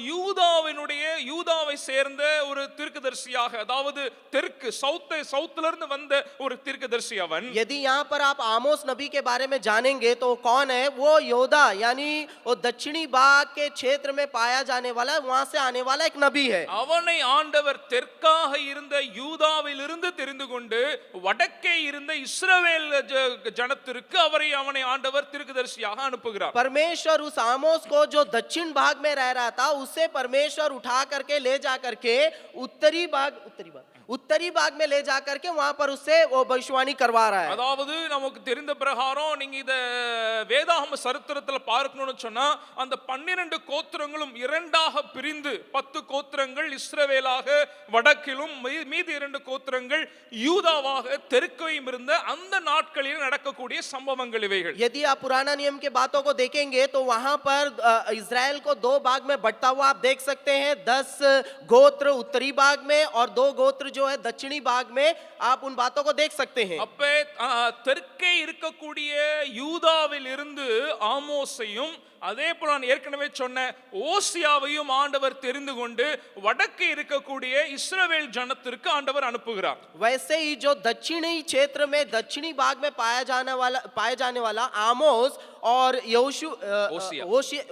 யூதாவை சேர்ந்த ஒரு தீர்க்கதரிசியாக, அதாவது தெற்கு சவுத்துல இருந்து வந்த ஒரு தீர்க்கதரிசி அவன். यदि यहाँ पर आप आमोस नबी के बारे में जानेंगे तो कौन है वो योदा यानी वो दक्षिणी भाग के क्षेत्र में पाया जाने वाला वहां से आने वाला एक नबी है। அவனை ஆண்டவர் தெற்காக இருந்த யூதாவிலிருந்து தெரிந்து கொண்டு வடக்கே இருந்த இஸ்ரவேல் ஜனத்திற்கு அவனை ஆண்டவர் தீர்க்கதரிசியாக அனுப்புகிறார். परमेश्वर उस आमोस को जो दक्षिण भाग में रह रहा था उससे परमेश्वर उठा करके ले जा करके उत्तरी भाग में ले जा करके वहां पर उससे वो भविष्यवाणी करवा रहा है। அதாவது நமக்கு தெரிந்த பிரகாரம் நீங்க இத வேதாகம சரித்திரத்துல பார்க்கணும்னு சொன்னா அந்த 12 கோத்திரங்களும் இரண்டாக பிரிந்து 10 கோத்திரங்கள் இஸ்ரவேலாக வடக்கிலும் மீதி 2 கோத்திரங்கள் யூதாவாக தெற்கையும் இருந்த அந்த நாட்களில் நடக்கக்கூடிய சம்பவங்கள் இவைகள். यदि आप पुराना नियम के बातों को देखेंगे तो वहां पर इजराइल को 2 भाग में बंटा हुआ आप देख सकते हैं। 10 गोत्र उत्तरी भाग में और 2 गोत्र जो है दक्षिणी भाग में, आप उन बातों को देख सकते हैं। அப்ப தெற்கே இருக்கக்கூடிய யூதாவில் இருந்து ஆமோஸையும் அதே போல நான் ஏற்கனவே சொன்ன ஓசியாவையும் ஆண்டவர் தெரிந்து கொண்டு வடக்கே இருக்கக்கூடிய இஸ்ரவேல் ஜனத்திற்கு ஆண்டவர் அனுப்புகிறார். वैसे ही जो दक्षिणी क्षेत्र में दक्षिणी भाग में पाया जाने वाला आमोस और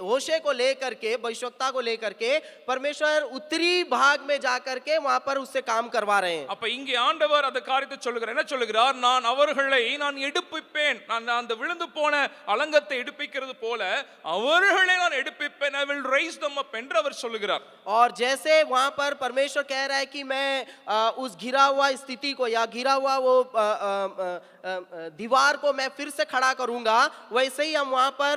होशे को लेकर के भविष्यवक्ता को लेकर के परमेश्वर उत्तरी भाग में जाकर के वहां पर उससे काम करवा रहे हैं। அப்ப இங்கே ஆண்டவர் அந்த காரியத்தை சொல்லுகிறார். என்ன சொல்லுகிறார்? நான் அவர்களை நான் எடுப்பிப்பேன். நான் அந்த விழுந்து போன அலங்கத்தை எடுப்பிக்கிறது போல அவர்களை நான் எடுப்பிப்பேன். I will raise them up என்று அவர் சொல்லுகிறார். और जैसे वहां पर परमेश्वर कह रहा है कि मैं उस घिरा हुआ स्थिति को या घिरा हुआ वो दीवार को मैं फिर से खड़ा करूंगा, वैसे ही हम वहां पर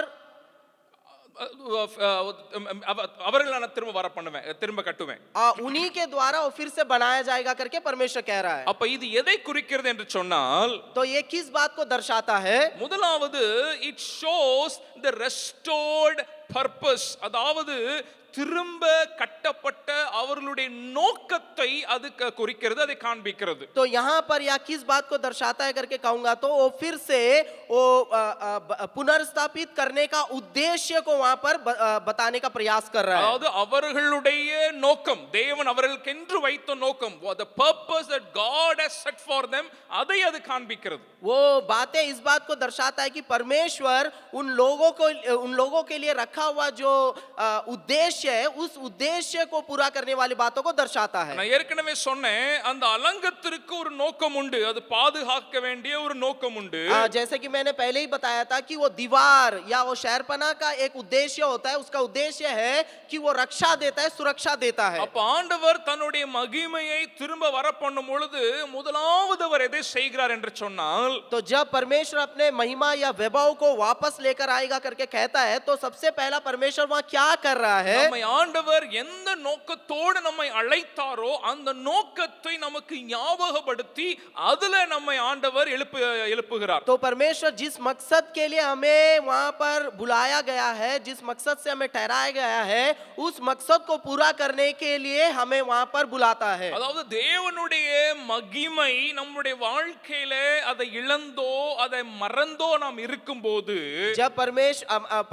அவர்களை நான் திரும்ப வர பண்ணுவேன், திரும்ப கட்டுவேன். उन्हीं के द्वारा वो फिर से बनाया जाएगा करके परमेश्वर कह रहा है। அப்ப இது எதை குறிக்கிறது என்று சொன்னால், तो ये किस बात को दर्शाता है? முதலாவது it shows the restored purpose, அதாவது திரும்ப கட்டப்பட்ட அவர்களுடைய நோக்கத்தை அது குறிக்கிறது, அதை காண்பிக்கிறது. तो यहाँ पर या किस बात को दर्शाता है करके कहूंगा तो वो फिर से वो पुनर्स्थापित करने का उद्देश्य को वहां पर बताने का प्रयास कर रहा है। அதாவது அவர்களுடைய நோக்கம், தேவன் அவர்களுக்கென்று வைத்த நோக்கம், the purpose that God has set for them, அதை அது காண்பிக்கிறது. वो बातें इस बात को दर्शाता है कि परमेश्वर उन लोगों के लिए रखा हुआ जो उद्देश्य है उस उद्देश्य को पूरा करने वाली बातों को दर्शाता है। நான் ஏற்கனவே சொன்னேன் அந்த அலங்கத்திற்கு ஒரு நோக்கம் உண்டு, அது பாதுகாக்க வேண்டிய ஒரு நோக்கம் உண்டு. जैसे कि मैंने पहले ही बताया था कि वो दीवार या वो शहरपना का एक उद्देश्य होता है, उसका उद्देश्य है कि वो रक्षा देता है, सुरक्षा देता है। அப்ப ஆண்டவர் தன்னுடைய மகிமையை திரும்ப வர பண்ணும் பொழுது முதலாவது அவர் எதை செய்கிறார் என்று சொன்னால், तो जब परमेश्वर अपने महिमा या वैभव को वापस लेकर आएगा करके कहता है तो सबसे पहला परमेश्वर वहां क्या कर रहा है? நம்மை ஆண்டவர் எந்த நோக்கத்தோடு நம்மை அழைத்தாரோ அந்த நோக்கத்தை நமக்கு ஞாபகப்படுத்தி அதுல நம்மை ஆண்டவர் எழுப்புகிறார். तो परमेश्वर जिस मकसद के लिए हमें वहां पर बुलाया गया है, जिस मकसद से हमें ठहराया गया है, उस मकसद को पूरा करने के लिए हमें वहां पर बुलाता है। அதாவது தேவனுடைய மகிமை நம்முடைய வாழ்க்கையிலே அதை இழந்தோ அதை மறந்தோ நாம் இருக்கும்போது, जब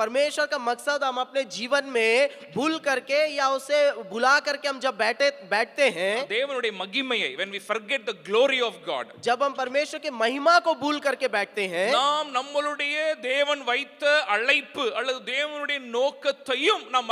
परमेश्वर का मकसद हम अपने जीवन में भूल करके या उसे भुला करके हम जब बैठते हैं, தேவனுடைய மகிமையை, when we forget the glory of God, जब हम परमेश्वर की महिमा को भूल करके बैठते हैं, நாம் நம்மளுடைய தேவன் வைத்த அழைப்பு அல்லது தேவனுடைய நோக்கத்தையும் நாம்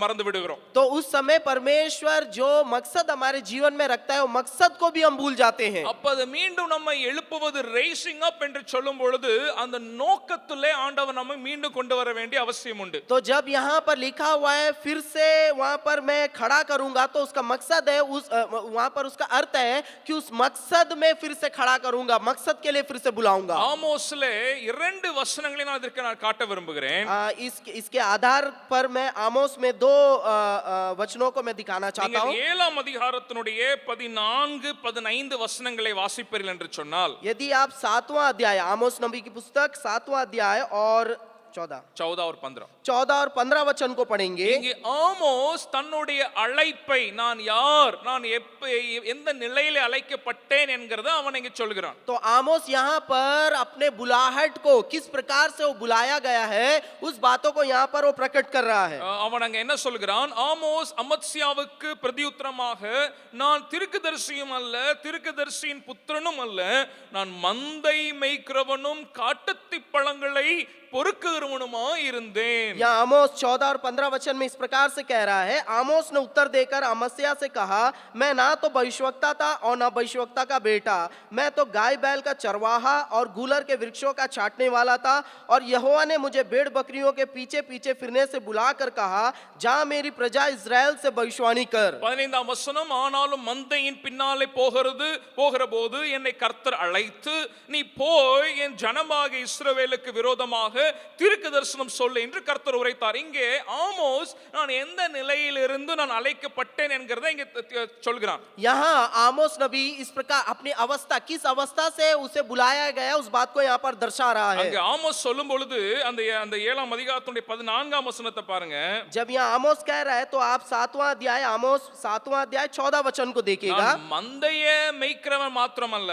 மறந்து விடுகிறோம். तो उस समय परमेश्वर जो मकसद हमारे जीवन में रखता है वो मकसद को भी हम भूल जाते हैं। அப்ப அது மீண்டும் நம்மை எழுப்புவது raising up என்று சொல்லும் பொழுது அந்த நோக்கத்திலே ஆண்டவர் நம்மை மீண்டும் கொண்டு வர வேண்டிய அவசியம் உண்டு. तो जब यहाँ पर लिखा हुआ है फिर से वहां पर मैं खड़ा करूंगा, तो उसका मकसद है वहां पर उसका अर्थ है कि उस मकसद में फिर से खड़ा करूंगा, मकसद के लिए फिर से बुलाऊंगा। ஆமோஸ்லே 2 வசனங்களை நான் இதற்கு காட்ட விரும்புகிறேன். इसके आधार पर मैं आमोस में 2 वचनों को मैं दिखाना चाहता हूं। 7ஆம் அதிகாரத்தினுடைய 14-15 வசனங்களை வாசிப்பீர்கள் என்று சொன்னால், यदि आप 7वां अध्याय आमोस नबी की पुस्तक 7वां अध्याय और 14 और 15 14 और 15 वचन को पढ़ेंगे। இங்கே ஆமோஸ் தன்னுடைய அழைப்பை நான் யார், நான் எந்த நிலையில அழைக்கப்பட்டேன் என்கிறத அவன் இங்கே சொல்கிறான். तो आमोस यहाँ पर अपने बुलाहट को किस प्रकार से वो बुलाया गया है उस बातों को यहाँ पर वो प्रकट कर रहा है। அவன் அங்க என்ன சொல்கிறான்? ஆமோஸ் அமத்சியாவுக்கு பிரதியுத்தரமாக, நான் தீர்க்கதரிசியும் அல்ல, தீர்க்கதரிசியின் புத்திரனும் அல்ல, நான் மந்தை மேய்க்கிறவனும் காட்டுத்தி பழங்களை பொறுக்குகிறவனுமா இருந்தேன். या आमोस 14 और 15 वचन में इस प्रकार से कह रहा है, आमोस ने उत्तर देकर अमस्या से कहा, मैं ना तो भविष्यवक्ता था और ना भविष्यवक्ता का बेटा, मैं तो गाय बैल का चरवाहा और गूलर के वृक्षों का छाटने वाला था, और यहोवा ने मुझे भेड़ बकरियों के पीछे पीछे फिरने से बुलाकर कहा, जा मेरी प्रजा इस्राएल से भविष्यवाणी कर। 15 வசனம், ஆனாலும் மந்தையின் பின்னாலே போகிற போது என்னை கர்த்தர் அழைத்து, நீ போய் என் ஜனமாக இஸ்ரவேலுக்கு விரோதமாக தீர்க்க தரிசனம் சொல்ல என்று கர்த்தர் உரைத்தார். இங்கே ஆமோஸ் நான் எந்த நிலையிலிருந்து நான் அழைக்கப்பட்டேன் என்கிறதை இங்கே சொல்கிறான். यहाँ आमोस नबी इस प्रकार अपनी अवस्था, किस अवस्था से उसे बुलाया गया उस बात को यहाँ पर दर्शा रहा है। அங்கே ஆமோஸ் சொல்லும் பொழுது அந்த 7ஆம் அதிகாரத்துடைய 14ஆம் வசனத்தை பாருங்க. जब यहाँ आमोस कह रहा है तो आप 7वां अध्याय, आमोस 7वां अध्याय 14 वचन को देखिएगा। நான் மந்தைய மேய்க்கிறவன் மாத்திரமல்ல,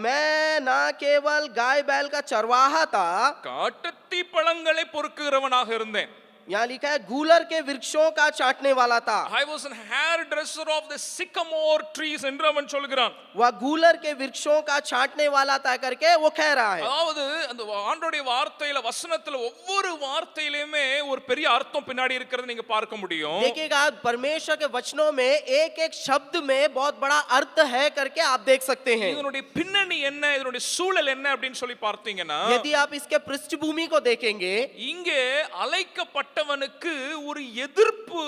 मैं ना केवल गाय बैल का चरवाहा था, காட்டுத்தி பழங்களை பொறுக்குகிறவனாக இருந்தேன். यहाँ लिखा है गूलर के वृक्षों का चाटने वाला था। I was a hairdresser of the sycamore trees என்று அவன் சொல்கிறான். वह गूलर के वृक्षों का छाटने वाला था करके वो कह रहा है। அதாவது அந்த ஆண்டவருடைய வார்த்தையில, வசனத்துல ஒவ்வொரு வார்த்தையிலுமே ஒரு பெரிய அர்த்தம் பின்னாடி இருக்கிறது நீங்க பார்க்க முடியும். देखिएगा परमेश्वर के वचनों में एक एक शब्द में बहुत बड़ा अर्थ है करके आप देख सकते हैं। இதனுடைய பின்னணி என்ன, இதனுடைய சூழல் என்ன அப்படின்னு சொல்லி பார்த்தீங்கன்னா, यदि आप इसके पृष्ठभूमि को देखेंगे, இங்கே அழைக்கப்பட்டவனுக்கு ஒரு எதிர்ப்பு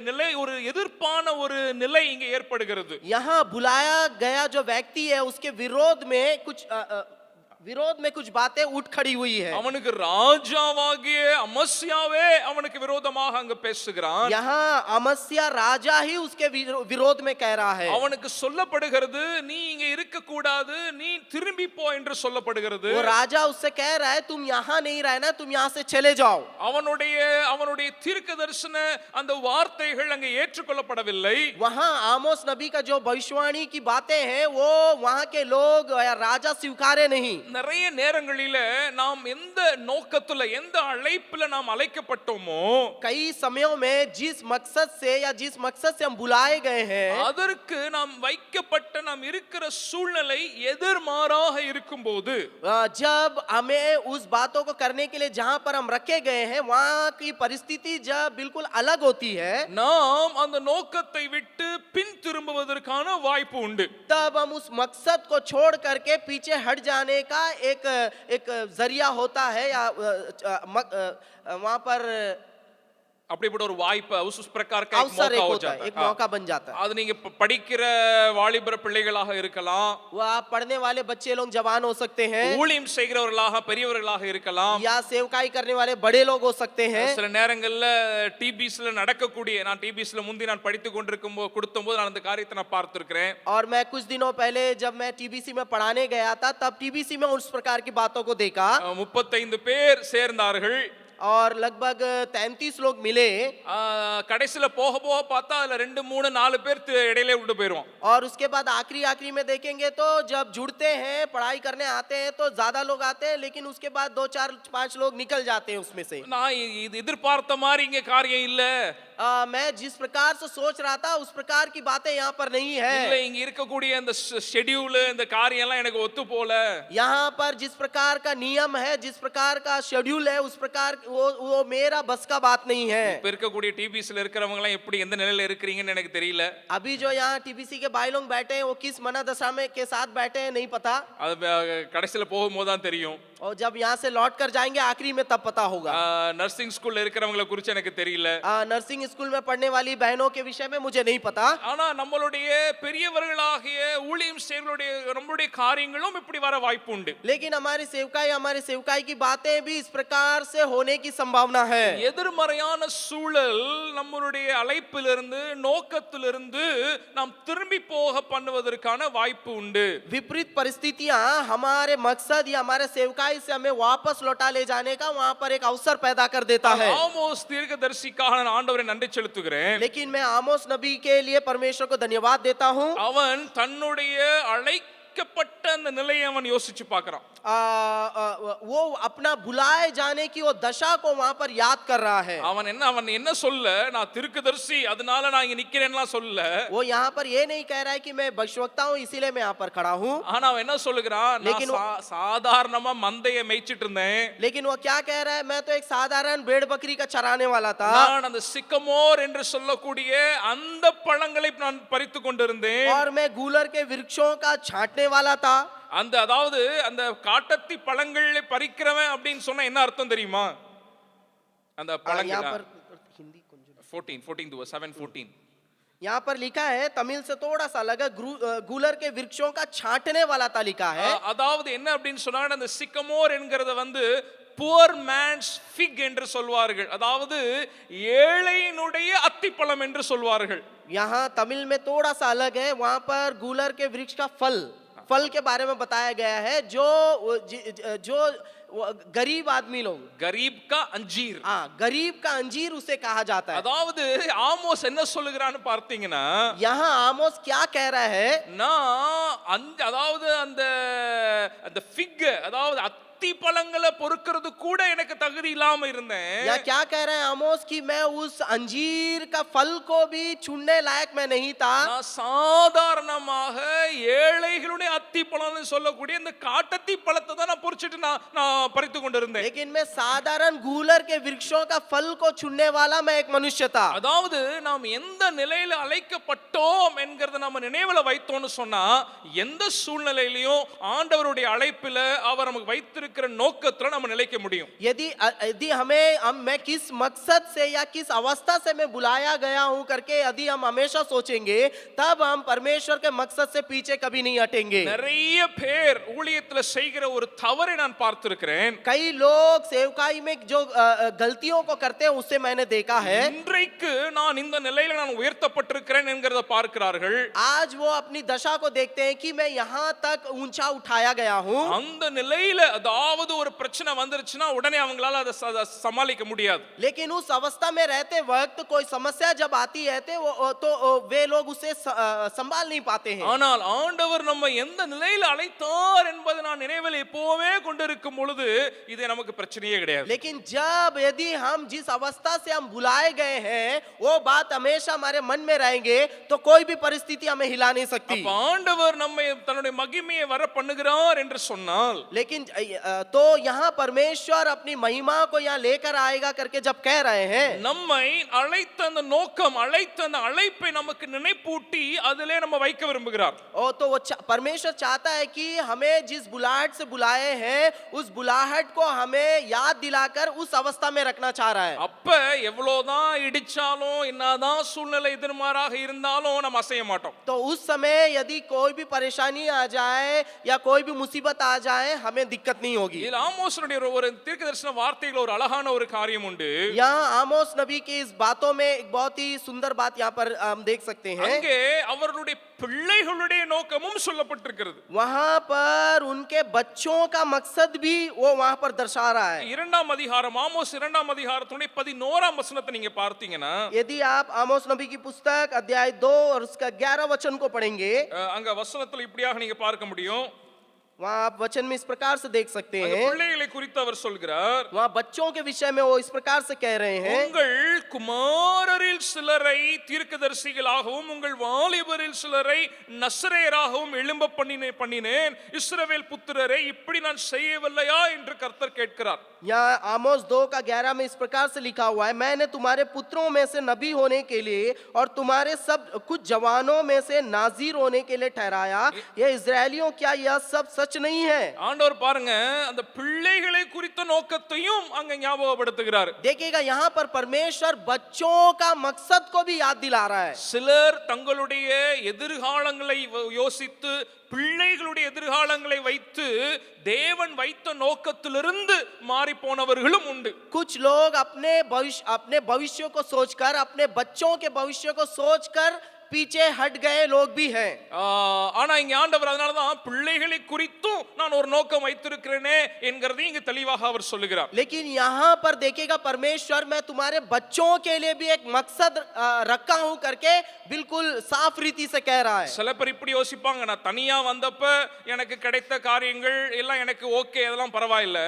நிலை, ஒரு எதிர்ப்பான ஒரு நிலை இங்கே ஏற்படுகிறது. यहाँ बुलाया गया जो व्यक्ति है उसके विरोध में कुछ बातें उठ खड़ी हुई है। அவனுக்கு ராஜாவாகிய அமஸ்யாவே அவனுக்கு விரோதமாக அங்க பேசுகிறான். यहाँ अमस्या राजा ही उसके विरोध में कह रहा है। அவனுக்கு சொல்லப்படுகிறது, நீ இங்க இருக்க கூடாது, நீ திரும்பி போ என்று சொல்லப்படுகிறது. वो राजा उससे कह रहा है, तुम यहाँ नहीं रहना, तुम यहाँ से चले जाओ। அவனுடைய தீர்க்கதரிசன அந்த வார்த்தைகள் அங்கே ஏற்றுக்கொள்ளப்படவில்லை. वहाँ आमोस नबी का जो भविष्यवाणी की बातें हैं वो वहाँ के लोग या राजा स्वीकारे नहीं। நிறைய நேரங்களில நாம் எந்த நோக்கத்துல, எந்த அழைப்புல நாம் அழைக்கப்பட்டோமோ, कई समयों में जिस मकसद से या जिस मकसद से हम बुलाए गए हैं, அதற்கு நாம் வைக்கப்பட்ட நாம் இருக்கிற சூழ்நிலை எதிர்மாறாக இருக்கும்போது, जब हमें उस बातों को करने के लिए जहाँ पर हम रखे गए हैं वहाँ की परिस्थिति जब बिल्कुल अलग होती है, நாம் அந்த நோக்கத்தை விட்டு பின் திரும்புவதற்கான வாய்ப்பு உண்டு. तब हम उस मकसद को छोड़ करके पीछे हट जाने का एक जरिया होता है या वहाँ पर அப்படிப்பட்ட ஒரு வாய்ப்பு उस प्रकार का अवसर एक एक मौका हो होता है, जाता है. एक मौका बन जाता है। அது நீங்க படிக்கிற வாலிபர பிள்ளைகளாக இருக்கலாம், वो आप पढ़ने वाले बच्चे लोग जवान हो सकते हैं, ஊழியம் செய்கிறவர்களாக பெரியவர்களாக இருக்கலாம், या सेवकाई करने वाले बड़े लोग हो सकते हैं। சில நேரங்கள்ல டிபிஸ்ல நடக்கக்கூடிய, நான் டிபிஸ்ல முந்தி நான் படித்து கொடுக்கும்போது நான் அந்த காரியத்தை நான் பார்த்திருக்கிறேன். और मैं कुछ दिनों पहले जब मैं टीबीसी में पढ़ाने गया था तब टीबीसी में उस प्रकार की बातों को देखा। 35 பேர் சேர்ந்தார்கள். और लगभग 33 लोग मिले। கடைசில போக போக பார்த்தா அதுல 2 3 4 பேர் இடையிலே விட்டு போயிடுவான். और उसके बाद आखिरी में देखेंगे तो जब जुड़ते हैं, पढ़ाई करने आते हैं तो ज्यादा लोग आते हैं, लेकिन उसके बाद 2 4 5 लोग निकल जाते हैं उसमें से। நான் இது எதிர்பார்த்த மாதிரி இங்க காரியம் இல்ல. मैं जिस प्रकार से सोच रहा था उस प्रकार की बातें यहाँ पर नहीं है। இல்ல, இங்க இருக்கக்கூடிய அந்த ஷெட்யூல், இந்த காரியம் எல்லாம் எனக்கு ஒத்து போல. यहाँ पर जिस प्रकार का नियम है, जिस प्रकार का शेड्यूल है, उस प्रकार वो मेरा बस का बात नहीं है। இப்ப இருக்கக்கூடிய டிபிஸ்ல இருக்கிறவங்க எல்லாம் எப்படி எந்த நிலையில இருக்கீங்கன்னு எனக்கு தெரியல. अभी जो यहाँ टीबीसी के भाई लोग बैठे हैं वो किस मनोदशा में के साथ बैठे हैं नहीं पता। அது கடைசில போகும்போது தான் தெரியும். और जब यहाँ से लौट कर जाएंगे आखिरी में तब पता होगा। நர்சிங் ஸ்கூல்ல இருக்கிறவங்கள குறித்து எனக்கு தெரியல. नर्सिंग स्कूल में पढ़ने वाली बहनों के विषय में मुझे नहीं पता। ஆனா நம்மளுடைய பெரியவர்களாகிய ஊழியம் செய்வர்களுடைய நம்மளுடைய காரியங்களும் இப்படி வர வாய்ப்பு உண்டு। लेकिन हमारी सेवकाई की बातें भी इस प्रकार से होने की संभावना है। எதிர்மறையான சூழல் நம்மளுடைய அழைப்பிலிருந்து நோக்கத்திலிருந்து நாம் திரும்பி போக பண்ணுவதற்கான வாய்ப்பு உண்டு. विपरीत परिस्थितियां हमारे मकसद या हमारे सेवकाई से हमें वापस लौटा ले जाने का वहां पर एक अवसर पैदा कर देता है। ஆமோஸ் தீர்க்கதரிசிக்காக நான் ஆண்டவரை நன்றி செலுத்துகிறேன். लेकिन मैं आमोस नबी के लिए परमेश्वर को धन्यवाद देता हूं। அவன் தன்னுடைய அழைக்கப்பட்ட அந்த நிலையை அவன் யோசிச்சு பார்க்கறான். वो अपना बुलाए जाने की वो दशा को वहां पर याद कर रहा है। அவன் என்ன சொல்ல, நான் தீர்க்கதரிசி அதனால நான் இங்க நிக்கிறேன்லாம் சொல்ல. वो यहाँ पर ये नहीं कह रहा है कि मैं भविष्यवक्ता हूं इसीलिए मैं यहाँ पर खड़ा हूं। ஆனா அவன் என்ன சொல்லுகிறான், लेकिन நான் சாதாரணமா மந்தையை மேய்ச்சிட்டு இருந்தேன். लेकिन वो क्या कह रहा है, मैं तो एक साधारण भेड़ बकरी का चराने वाला था। நான் அந்த சிக்கமோர் என்று சொல்லக்கூடிய அந்த பழங்களை நான் பறித்து கொண்டிருந்தேன். और मैं गूलर के वृक्षों का छांटने वाला था। அந்த அதாவது அந்த காட்டத்தி பழங்களை பறிக்கிறவன் அப்படின்னு சொன்னா என்ன அர்த்தம் தெரியுமா? அந்த यहाँ பழங்கள் पर हिंदी 14 7:14 यहाँ पर लिखा है, तमिल से थोड़ा सा अलग है, गूलर के वृक्षों का छांटने वाला था लिखा है। அதாவது என்ன அப்படின்னு சொன்னா அந்த சிக்கமோர் என்கிறத வந்து புவர் மேன்ஸ் ஃபிக் என்று சொல்வார்கள். அதாவது ஏழையினுடைய அத்திப்பழம் என்று சொல்வார்கள். यहाँ तमिल में थोड़ा सा अलग है, वहां पर गूलर के वृक्ष का फल के बारे में बताया गया है, जो गरीब आदमी लोग, गरीब का अंजीर, गरीब का अंजीर उसे कहा जाता है। அதாவது ஆமோஸ் என்ன சொல்லுகிறான்னு பார்த்தீங்கன்னா, यहाँ आमोस क्या कह रहा है, நான் அதாவது அந்த ஃபிக் அதாவது அத்தி பழங்களை பொறுக்கிறது கூட எனக்கு தகுதி இல்லாம இருந்தேன். या क्या कह रहे हैं आमोस कि मैं उस अंजीर का फल को भी छूने लायक मैं नहीं था। நான் சாதாரணமாக ஏழைகளுடைய அத்தி பழம்னு சொல்லக்கூடிய இந்த காட்டத்தி பழத்தை தான் நான் பொறிச்சிட்டு நான் பறித்து கொண்டிருந்தேன். लेकिन मैं साधारण गूलर के वृक्षों का फल को छूने वाला मैं एक मनुष्य था। அதாவது நாம் எந்த நிலையில அழைக்கப்பட்டோம் என்கிறத நம்ம நினைவுல வைத்தோம்னு சொன்னா எந்த சூழ்நிலையிலும் ஆண்டவருடைய அழைப்பில அவர் நமக்கு வைத்திருக்கிற நோக்கத்துல நம்ம நிலைக்க முடியும். यदि मैं किस मकसद से या किस अवस्था से मैं बुलाया गया हूं करके यदि हम हमेशा सोचेंगे, तब हम परमेश्वर के मकसद से पीछे कभी नहीं हटेंगे। நிறைய பேர் ஊழியத்துல செய்கிற ஒரு தவறை நான் பார்த்திருக்கிறேன். कई लोग सेवकाई में जो गलतियों को करते हैं उससे मैंने देखा है। இன்றைக்கு நான் இந்த நிலையில நான் உயர்த்தப்பட்டிருக்கிறேன் என்கிறத பார்க்கிறார்கள். आज वो अपनी दशा को देखते हैं कि मैं यहाँ तक ऊंचा उठाया गया हूँ। அந்த நிலையில அதாவது ஒரு பிரச்சனை வந்துருச்சுன்னா உடனே அவங்களால அதை சமாளிக்க முடியாது. लेकिन उस अवस्था में रहते वक्त कोई समस्या जब आती है तो वे लोग उसे संभाल नहीं पाते हैं। ஆனால் ஆண்டவர் நம்ம எந்த நிலையில அழைத்தார் என்பதை நான் நினைவில் எப்பவுமே கொண்டிருக்கும் பொழுது இது நமக்கு பிரச்சனையே கிடையாது. लेकिन जब यदि हम जिस अवस्था से हम बुलाए गए हैं वो बात हमेशा हमारे मन में रहेंगे तो कोई भी परिस्थिति हमें हिला नहीं सकती। அப்ப ஆண்டவர் நம்மை தன்னுடைய மகிமையை வர பண்ணுகிறார் என்று சொன்னால், लेकिन तो यहाँ परमेश्वर अपनी महिमा को यहाँ लेकर आएगा करके जब कह रहे हैं, நம்மை அழைத்த அந்த நோக்கம், அழைத்த அந்த அழைப்பை நமக்கு நினைப்பூட்டி அதிலே நம்ம வைக்க விரும்புகிறார். और तो वो परमेश्वर चाहता है कि हमें जिस बुलाहट से बुलाए हैं उस बुलाहट को हमें याद दिलाकर उस अवस्था में रखना चाह रहा है। அப்ப எவ்வளவுதான் இடிச்சாலும் என்னதான் சூழ்நிலை எதிர்மாறாக இருந்தாலும் நம்ம அசைய மாட்டோம். तो उस समय यदि कोई भी परेशानी आ जाए या कोई भी मुसीबत आ जाए हमें दिक्कत नहीं होगी। இதில் ஆமோஸுடைய ஒரு தீர்க்கதரிசன வார்த்தையில் ஒரு அழகான ஒரு காரியம் உண்டு. यहाँ आमोस नबी की इस बातों में एक बहुत ही सुंदर बात यहाँ पर हम देख सकते हैं। அங்கே அவர்களுடைய பிள்ளைகளுடைய நோக்கமும் சொல்லப்பட்டிருக்கிறது. वहाँ पर उनके बच्चों का मकसद भी वो वहाँ पर दर्शा रहा है। இரண்டாம் அதிகாரம் ஆமோஸ் இரண்டாம் அதிகாரத்துடைய 11ஆம் வசனத்தை நீங்க பார்த்தீங்கன்னா, यदि आप आमोस नबी की पुस्तक अध्याय 2 और उसका 11 वचन को पढ़ेंगे, அங்க வசனத்துல இப்படியாக நீங்க பார்க்க முடியும். वहाँ आप वचन में इस प्रकार से देख सकते அந்த हैं। பிள்ளைகளை குறித்து அவர் சொல்கிறார், वहाँ बच्चों के विषय में वो इस प्रकार से कह रहे हैं, உங்கள் குமாரரில் சிலரை தீர்க்கதரிசிகளாகவும் உங்கள் வாலிபரில் சிலரை நசரேயராகவும் எழும்ப பண்ணினேன் இஸ்ரவேல் புத்திரரை இப்படி நான் செய்யவில்லையா என்று கர்த்தர் கேட்கிறார். यहाँ आमोस 2 का 11 में इस प्रकार से लिखा हुआ है, मैंने तुम्हारे पुत्रों में से नबी होने के लिए और तुम्हारे सब कुछ जवानों में से नाजीर होने के लिए ठहराया। ये इजरायलियों क्या यह सब सच सच नहीं है। ஆண்டவர் பாருங்க அந்த பிள்ளைகளை குறித்த நோக்கத்தையும் அங்க ஞாபகப்படுத்துகிறார். देखिएगा यहाँ पर परमेश्वर बच्चों का मकसद को भी याद दिला रहा है। சிலர் தங்களுடைய எதிர்காலங்களை யோசித்து பிள்ளைகளுடைய எதிர்காலங்களை வைத்து தேவன் வைத்த நோக்கத்திலிருந்து மாறி போனவர்களும் உண்டு. कुछ लोग अपने भविष्य को सोचकर, अपने बच्चों के भविष्य को सोचकर पीछे हट गए लोग भी हैं। ஆனா இங்க ஆண்டவர் அதனால தான் பிள்ளைகளை குறித்தும் நான் ஒரு நோக்கம் வைத்திருக்கிறேனே என்கிறதை இங்க தெளிவாக அவர் சொல்லுகிறார். लेकिन यहाँ पर देखिएगा परमेश्वर मैं तुम्हारे बच्चों के लिए भी एक मकसद रखा हूं करके बिल्कुल साफ रीति से कह रहा है। சில பேர் இப்படி யோசிப்பாங்க, நான் தனியா வந்தப்ப எனக்கு கிடைத்த காரியங்கள் எல்லாம் எனக்கு ஓகே, அதெல்லாம் பரவாயில்லை.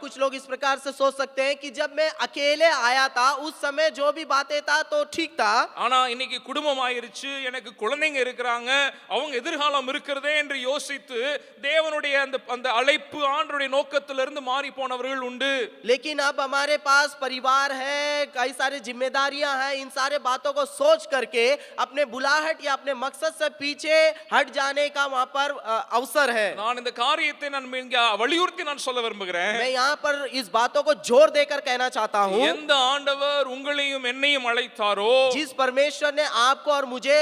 कुछ लोग इस प्रकार से सोच सकते हैं कि जब मैं अकेले आया था उस समय जो भी बातें था तो ठीक था, ஆனா இன்னைக்கு குடும்பம் ஆயிருச்சு, எனக்கு குழந்தைங்க இருக்கிறாங்க, அவங்க எதிர்காலம் இருக்கிறதே என்று யோசித்து தேவனுடைய அந்த அழைப்பு ஆண்டவருடைய நோக்கத்திலிருந்து மாறி போனவர்கள் உண்டு. लेकिन अब हमारे पास परिवार है, कई सारी जिम्मेदारियां हैं, इन सारे बातों को सोच करके अपने बुलाहट या अपने मकसद से पीछे हट जाने का वहां पर अवसर है। நான் இந்த காரியத்தை நான் இங்க வலியுறுத்தி நான் சொல்ல விரும்புகிறேன். मैं यहाँ पर इस बातों को जोर देकर कहना चाहता हूँ, எந்த ஆண்டவர் உங்களையும் என்னையும் அழைத்தாரோ, जिस परमेश्वर ने आपको और मुझे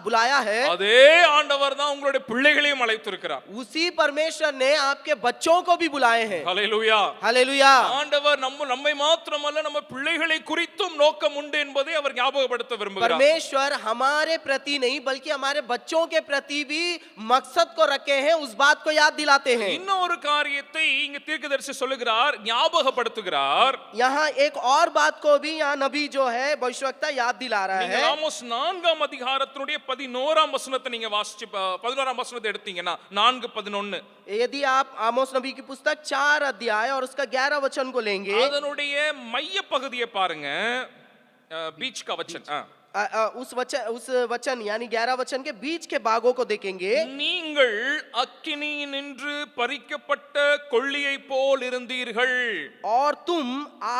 बुलाया है, அதே ஆண்டவர் தான் உங்களுடைய பிள்ளைகளையும் அழைத்திருக்கிறார். उसी परमेश्वर ने आपके बच्चों को भी बुलाए हैं। ஹல்லேலூயா. हालेलुया। ஆண்டவர் நம்மை மாத்திரமல்ல நம்ம பிள்ளைகளை குறித்தும் நோக்கம் உண்டு என்பதை அவர் ஞாபகப்படுத்த விரும்புகிறார். परमेश्वर हमारे प्रति नहीं बल्कि हमारे बच्चों के प्रति भी मकसद को रखे हैं, उस बात को याद दिलाते हैं। இன்னொரு காரியத்தை இங்க தீர்க்கதரிசி சொல்லுகிறார், ஞாபகப்படுத்துகிறார். यहाँ एक और बात को भी यहाँ नबी जो है भविष्यवक्ता याद दिला रहा நீங்க है। ஆமோஸ் 4ஆம் அதிகாரத்தினுடைய 11ஆம் வசனத்தை நீங்க வாசிச்சு 11ஆம் வசனத்தை எடுத்தீங்கன்னா 4:11 यदि आप आमोस नबी की पुस्तक 4 अध्याय और उसका 11 वचन को लेंगे, அதனுடைய மைய பகுதியை பாருங்க. बीच का वचन, उस वचन यानी 11 वचन के बीच के भागों को देखेंगे। நீங்கள் அக்கினியினின்று பறிக்கப்பட்ட கொள்ளியை போல் இருந்தீர்கள், और तुम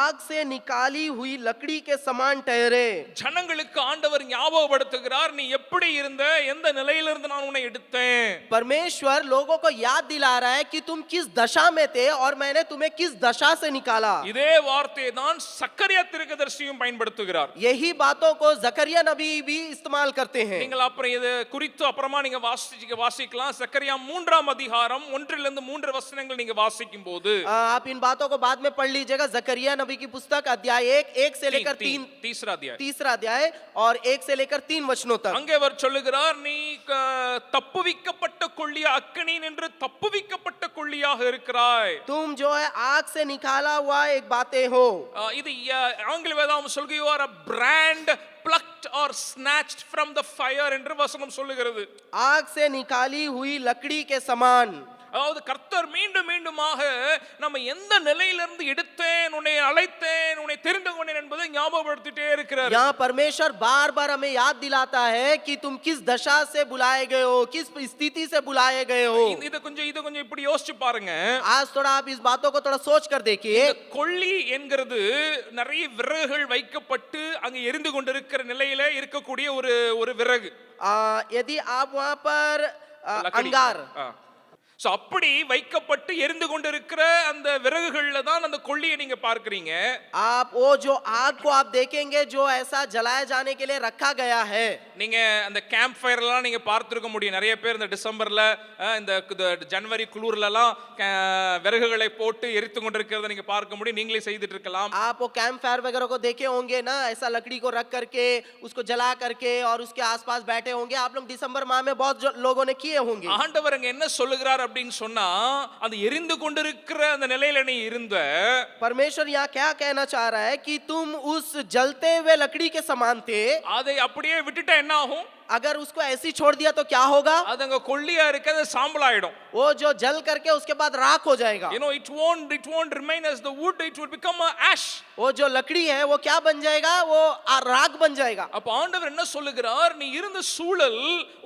आग से निकाली हुई लकड़ी के समान ठहरे। ஜனங்களுக்கு ஆண்டவர் ஞாபகப்படுத்துகிறார், நீ எப்படி இருந்த, எந்த நிலையிலிருந்து நான் உன்னை எடுத்தேன். परमेश्वर लोगों को याद दिला रहा है कि तुम किस दशा में थे और मैंने तुम्हें किस दशा से निकाला। இதே வார்த்தையை தான் சக்கரியா தீர்க்கதரிசியும் பயன்படுத்துகிறார். यही बातों को जकरिया नबी भी इस्तेमाल करते हैं। நீங்கள் அப்புறம் இது குறித்து அப்புறமா நீங்க வாசிக்கலாம். சக்கரியா 3ஆம் அதிகாரம் 1லிருந்து 3 வசனங்கள் நீங்க வாசிக்கும் போது आप इन बातों को बाद में पढ़ लीजिएगा। जकरिया नबी की पुस्तक अध्याय 1 से लेकर 3 तीसरा अध्याय और 1 से लेकर 3 वचनों तक அங்கே அவர் சொல்லுகிறார், நீ தப்புவிக்கப்பட்ட கொள்ளியா, அக்கினியின் என்று தப்புவிக்கப்பட்ட கொள்ளியாக இருக்கிறாய். तुम जो है आग से निकाला हुआ एक बातें हो। இது ஆங்கில வேதாகம் சொல்லுகிறது, you are a brand plucked or snatched from the fire என்று வசனம் சொல்லுகிறது. आग से निकाली हुई लकड़ी के समान। அதாவது கர்த்தர் மீண்டும் மீண்டுமாக நம்ம எந்த நிலையிலிருந்து எடுத்தேன், உன்னை அழைத்தேன், உன்னை தெரிந்து கொண்டேன் என்பதை ஞாபகப்படுத்திட்டே இருக்கிறார். यहाँ परमेश्वर बार बार हमें याद दिलाता है कि तुम किस दशा से बुलाए गए हो, किस स्थिति से बुलाए गए हो। இத கொஞ்சம் இப்படி யோசிச்சு பாருங்க. आज थोड़ा आप इस बातों को थोड़ा सोच कर देखिए। கொள்ளி என்கிறது நிறைய விறகுகள் வைக்கப்பட்டு அங்க எரிந்து கொண்டிருக்கிற நிலையில இருக்கக்கூடிய ஒரு விறகு. यदि आप वहां पर अंगार சோ அப்படி வைக்கப்பட்டு எரிந்து கொண்டிருக்கிற அந்த விறகுகள்ல தான் அந்த கொள்ளியை நீங்க பார்க்கறீங்க. आप वो जो आग को आप देखेंगे जो ऐसा जलाए जाने के लिए रखा गया है। நீங்க அந்த கேம்ப் ஃபயர் எல்லாம் நீங்க பார்த்திருக்க முடியும். நிறைய பேர் இந்த டிசம்பர்ல இந்த ஜனவரி குளிர்ல எல்லாம் விறகுகளை போட்டு எரித்து கொண்டிருக்கிறத நீங்க பார்க்க முடியும். நீங்களே செய்துட்டு இருக்கலாம். आप वो कैंप फायर वगैरह को देखे होंगे ना, ऐसा लकड़ी को रख करके उसको जला करके और उसके आसपास बैठे होंगे। आप लोग दिसंबर माह में बहुत लोगों ने किए होंगे। ஆண்டவர் அங்க என்ன சொல்லுகிறார் அப்படின்னு சொன்னா, அந்த எரிந்து கொண்டிருக்கிற அந்த நிலையில நீ இருந்த, परमेश्वर यहाँ क्या कहना चाह रहा है कि तुम उस जलते हुए लकड़ी के समान थे। அதை அப்படியே விட்டுட்டா என்ன ஆகும்? अगर उसको ऐसी छोड़ दिया तो क्या होगा? அது அங்க கொள்ளியா இருக்கிறது சாம்பலாயிடும். वो जो जल करके उसके बाद राख हो जाएगा। You know, it won't remain as the wood, it will become a ash. वो जो लकड़ी है वो क्या बन जाएगा? वो राख बन जाएगा। அப்ப ஆண்டவர் என்ன சொல்லுகிறார், நீ இருந்த சூழல்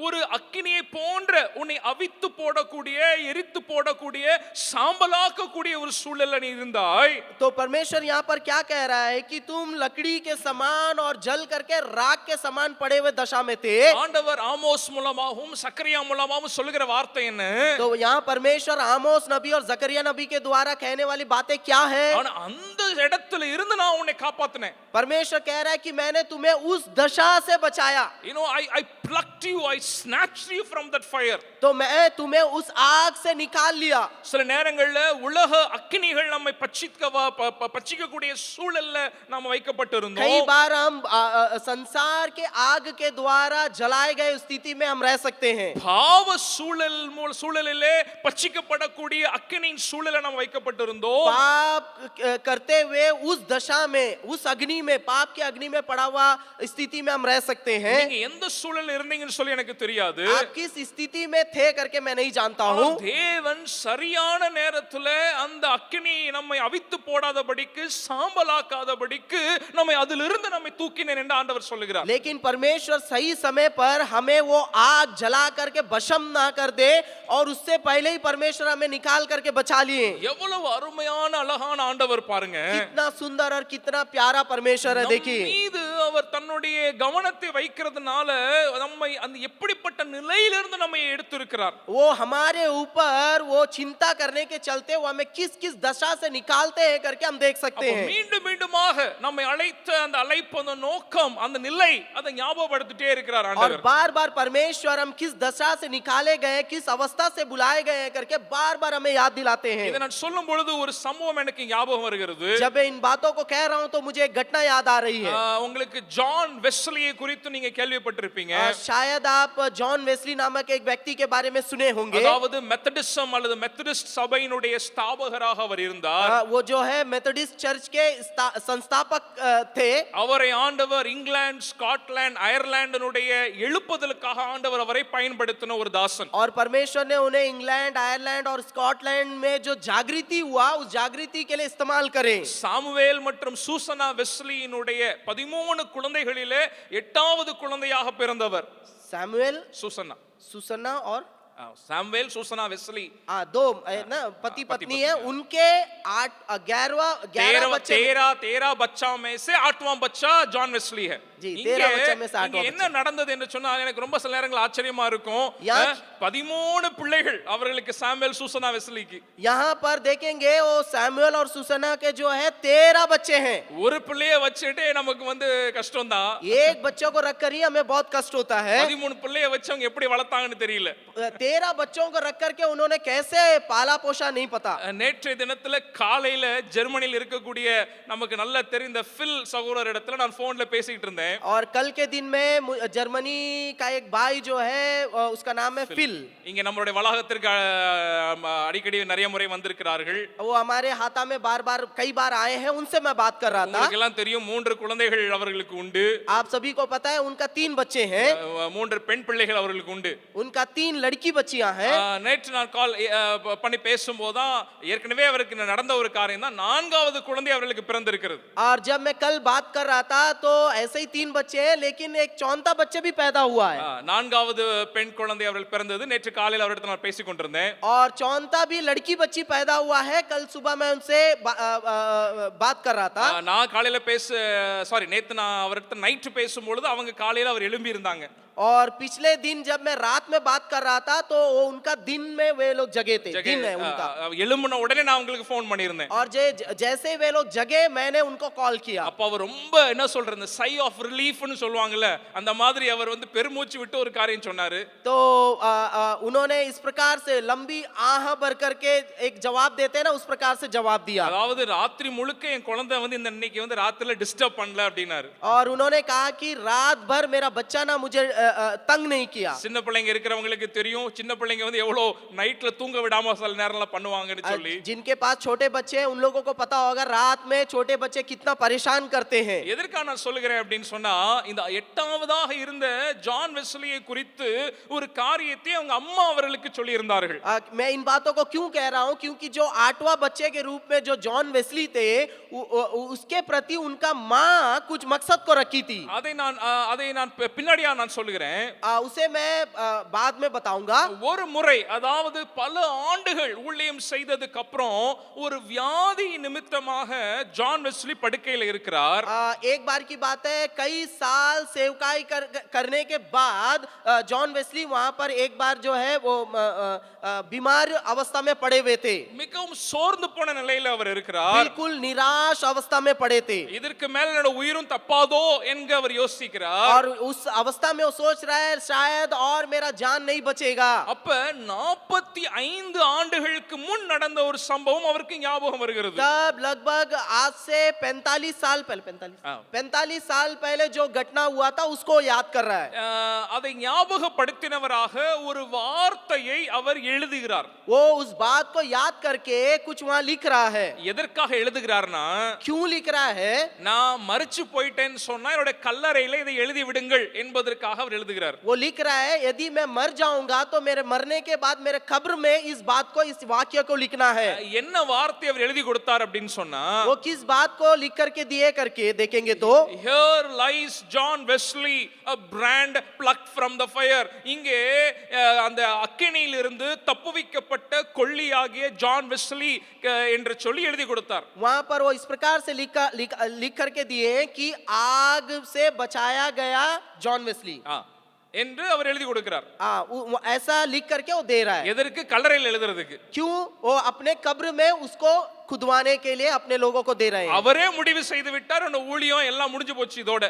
ஒரு அக்கினியை போன்ற உன்னை அவித்து போடக்கூடிய, எரித்து போடக்கூடிய, சாம்பலாக்கக்கூடிய ஒரு சூழல்ல நீ இருந்தாய். तो परमेश्वर यहाँ पर क्या कह रहा है कि तुम लकड़ी के समान और जल करके राख के समान पड़े हुए दशा में थे। ஆண்டவர் ஆமோஸ் மூலமாகவும் சக்கரியா மூலமாகவும் சொல்லுகிற வார்த்தை என்ன? तो यहाँ परमेश्वर आमोस नबी और जकरिया नबी के द्वारा कहने वाली बातें क्या है? ஆனா அந்த இடத்துல இருந்து நான் உன்னை காப்பாத்தினேன். परमेश्वर कह रहा है कि मैंने तुम्हें उस दशा से बचाया, You know, I plucked you, I snatched you from that fire. तो मैं तुम्हें उस आग से निकाल लिया। சில நேரங்கள்ல உலக அக்கினிகள் நம்மை பட்சிக்க கூடிய சூழல்ல நாம வைக்கப்பட்டிருந்தோம். कई बार हम संसार के आग के द्वारा जलाए गए स्थिति में हम रह सकते हैं। பாவ சூழலிலே பட்சிக்கப்படக்கூடிய அக்கினியின் சூழல்ல நாம் வைக்கப்பட்டிருந்தோம். पाप करते हुए उस दशा में, उस अग्नि में, पाप के अग्नि में पड़ा हुआ स्थिति में हम रह सकते हैं। நீங்க எந்த சூழல்ல இருந்தீங்கன்னு சொல்லி எனக்கு தெரியாது. आप किस स्थिति में थे करके मैं नहीं जानता हूँ। தேவன் சரியான நேரத்துல அந்த அக்கினி நம்மை அவித்து போடாதபடிக்கு சாம்பலாக்காதபடிக்கு நம்மை அதிலிருந்து நம்மை தூக்கினேன் என்று ஆண்டவர் சொல்லுகிறார். लेकिन परमेश्वर सही समय पर हमें वो आग जला करके भस्म ना कर दे और उससे पहले ही परमेश्वर हमें निकाल करके बचा लिए। எவ்வளவு அருமையான அழகான ஆண்டவர் பாருங்க. कितना सुंदर और कितना प्यारा परमेश्वर है। देखिए மீது அவர் தன்னுடைய கவனத்தை வைக்கிறதுனால நம்மை அந்த எப்படிப்பட்ட நிலையிலிருந்து நம்மை எடுத்திருக்கிறார். वो हमारे ऊपर वो चिंता करने के चलते वो हमें किस किस दशा से निकालते हैं करके हम देख सकते हैं। மீண்டும் மீண்டுமாக நம்மை அழைத்த அந்த அழைப்பு, அந்த நோக்கம், அந்த நிலை அதை ஞாபகப்படுத்திட்டே இருக்கிறார் और ஆண்டவர். बार बार परमेश्वर हम किस दशा से निकाले गए, किस अवस्था से बुलाए गए हैं करके बार बार हमें याद दिलाते हैं। இதை நான் சொல்லும் பொழுது ஒரு சம்பவம் எனக்கு ஞாபகம் வருகிறது. जब मैं इन बातों को कह रहा हूं तो मुझे एक घटना याद आ रही है। உங்களுக்கு ஜான் வெஸ்லியை குறித்து நீங்க கேள்விப்பட்டிருப்பீங்க. शायद आप जॉन वेस्ली नामक एक व्यक्ति के बारे में सुने होंगे। அதாவது மெத்தடிசம் அல்லது மெத்தடிஸ்ட் சபையினுடைய ஸ்தாபகராக அவர் இருந்தார். वो जो है मेथोडिस्ट चर्च के संस्थापक थे। அவரை ஆண்டவர் இங்கிலாந்து, ஸ்காட்லாந்து, அயர்லாந்தினுடைய எழுப்புதலுக்காக ஆண்டவர் அவரை பயன்படுத்தின ஒரு தாசன். और परमेश्वर ने उन्हें इंग्लैंड, आयरलैंड और स्कॉटलैंड में जो जागृति हुआ उस जागृति के लिए इस्तेमाल करें। சாமுவேல் மற்றும் சூசனா வெஸ்லியினுடைய 13 குழந்தைகளிலே 8வது குழந்தையாக பிறந்தவர் सैमुएल, சூசனா. सुसन्ना और சாமுவேல், சூசனா, வெஸ்லி दो ना पति पत्नी है। उनके 11 बच्चे। 13 बच्चा में से 8वां बच्चा जॉन वेस्ली है. जी, 13 बच्चे में से 8वां இங்க என்ன நடந்தது என்று சொன்னால் எனக்கு ரொம்ப சில நேரங்கள் ஆச்சரியமா இருக்கும். यार 13 பிள்ளைகள் அவர்களுக்கு சாமுவேல், சூசனா, வெஸ்லிக்கு. यहाँ पर देखेंगे वो सैमुएल और सुसन्ना के जो है 13 बच्चे हैं। ஒரு பிள்ளையை வச்சுட்டே நமக்கு வந்து கஷ்டம் தான். एक बच्चों को रख कर ही हमें बहुत कष्ट होता है। 13 பிள்ளையை வச்சவங்க எப்படி வளர்த்தாங்கன்னு தெரியல. 13 बच्चों को रख करके उन्होंने कैसे पाला पोषा नहीं पता। நேற்றைய தினத்துல காலையில ஜெர்மனியில் இருக்கக்கூடிய நமக்கு நல்ல தெரிந்த ஃபில் சகோதரர் இடத்துல நான் போன்ல பேசிட்டு இருந்தேன். और कल के दिन में जर्मनी का एक भाई जो है उसका नाम है फिल। இங்க நம்மளுடைய வளாகத்திற்கு அடிக்கடி நிறைய முறை வந்திருக்கிறார்கள். वो हमारे हाथा में बार-बार कई बार आए हैं। उनसे मैं बात कर रहा था। உங்களுக்கு எல்லாம் தெரியும் 3 குழந்தைகள் அவர்களுக்கு உண்டு. आप सभी को पता है उनका 3 बच्चे हैं। 3 பெண் பிள்ளைகள் அவர்களுக்கு உண்டு. उनका 3 लड़की बच्चियां हैं। நேற்று நான் கால் பண்ணி பேசும்போது தான் ஏற்கனவே அவருக்கு நடந்த ஒரு காரியம் தான் 4வது குழந்தை அவர்களுக்கு பிறந்திருக்கிறது. और जब मैं कल बात कर रहा था तो ऐसे ही 3 बच्चे हैं लेकिन एक चौथा बच्चे भी पैदा हुआ है। 4வது பெண் குழந்தை அவர்களுக்கு பிறந்தது. நேற்று காலையில் அவரிடத்தில் நான் பேசிக் கொண்டிருந்தேன். और चौथा भी लड़की बच्ची पैदा हुआ है। कल सुबह मैं उनसे बात कर रहा था। நான் காலையில நேத்து நான் அவரிடத்தில் நைட் பேசும்பொழுது அவங்க காலையில அவர் எழும்பி இருந்தாங்க. और पिछले दिन जब मैं रात में बात कर रहा था तो वो उनका दिन में वे लोग जगे थे। दिन है उनका। எழும்பின உடனே நான் உங்களுக்கு ஃபோன் பண்ணியிருந்தேன். और जैसे वे लोग जगे मैंने उनको कॉल किया। அப்ப அவர் ரொம்ப என்ன சொல்றது சை ஆஃப் ரிலீஃப்னு சொல்வாங்கல அந்த மாதிரி அவர் வந்து பெருமூச்சு விட்டு ஒரு காரியம் சொன்னாரு. तो उन्होंने इस प्रकार से लंबी आह भर करके एक जवाब देते हैं ना उस प्रकार से जवाब दिया। அதாவது ராத்திரி முழுக்க என் குழந்தை வந்து இந்த இன்னைக்கு வந்து ராத்திரில டிஸ்டர்ப் பண்ணல அப்படினாரு. और उन्होंने कहा कि रात भर मेरा बच्चा ना मुझे तंग नहीं किया। சின்ன பிள்ளைங்க இருக்கிறவங்களுக்கு தெரியும் சின்ன பிள்ளைங்க வந்து எவ்வளவு நைட்ல தூங்க விடாம சில நேரம்ல பண்ணுவாங்கன்னு சொல்லி. जिनके पास छोटे बच्चे हैं उन लोगों को पता होगा रात में छोटे बच्चे कितना परेशान करते हैं। எதற்காக நான் சொல்லுகிறேன் அப்படினு சொன்னா இந்த 8வதாக இருந்த ஜான் வெஸ்லியை குறித்து ஒரு காரியத்தை அவங்க அம்மா அவர்களுக்கு சொல்லி இருந்தார்கள். मैं इन बातों को क्यों कह रहा हूं क्योंकि जो 8वां बच्चे के रूप में जो जॉन वेस्ली थे उसके प्रति उनका मां कुछ मकसद को रखी थी। அதை நான் பின்னாடியா நான் சொல்லுகிறேன். சொல்லுகிறேன். उसे मैं बाद में बताऊंगा। ஒரு முறை, அதாவது பல ஆண்டுகள் ஊழியம் செய்ததுக்கு அப்புறம் ஒரு வியாதி நிமித்தமாக ஜான் வெஸ்லி படுக்கையில் இருக்கிறார். एक बार की बात है, कई साल सेवकाई करने के बाद जॉन वेस्ली वहां पर एक बार जो है वो बीमार अवस्था में पड़े हुए थे। மிகவும் சோர்ந்து போன நிலையில அவர் இருக்கிறார். बिल्कुल निराश अवस्था में पड़े थे இதற்கு மேல என்னோட உயிரும் தப்பாதோ என்க அவர் யோசிக்கிறார். और उस अवस्था में वो सोच रहा है शायद और मेरा जान नहीं बचेगा। அப்ப 45 ஆண்டுகளுக்கு முன் நடந்த ஒரு சம்பவம் அவருக்கு ஞாபகம் வருகிறது. तब लगभग आज से 45 साल पहले 45 साल पहले जो घटना हुआ था उसको याद कर रहा है। அதை ஞாபகப்படுத்தினவராக ஒரு வார்த்தையை அவர் எழுதுகிறார். वो उस बात को याद करके कुछ वहां लिख रहा है। எதற்காக எழுதுகிறார்னா, क्यों लिख रहा है? நான் மரிச்சு போயிட்டேன்னு சொன்னா என்னோட கல்லறையில இதை எழுதி விடுங்கள் என்பதற்காக அவர் எழுதுகிறார். वो लिख रहा है यदि मैं मर जाऊंगा तो मेरे मरने के बाद मेरे कब्र में इस बात को, इस वाक्य को लिखना है। என்ன வார்த்தை அவர் எழுதி கொடுத்தார் அப்படின்னு சொன்னா, वो किस बात को लिख करके दिए करके देखेंगे तो, here lies John Wesley, a brand plucked from the fire. இங்கே அந்த அக்கினியிலிருந்து தப்புவிக்கப்பட்ட கொள்ளியாகிய ஜான் வெஸ்லி என்று சொல்லி எழுதி கொடுத்தார். वहां पर वो इस प्रकार से लिख करके दिए कि आग से बचाया गया जॉन वेस्ली என்று அவர் எழுதி கொடுக்கிறார். ऐसा लिख करके वो दे रहा है। எதற்கு? கல்லறையில் எழுதுறதுக்கு. क्यों? वो अपने कब्र में उसको खुदवाने के लिए अपने लोगों को दे रहे हैं। அவரே முடிவு செய்து விட்டார், அந்த ஊழியம் எல்லாம் முடிஞ்சு போச்சு இதோட.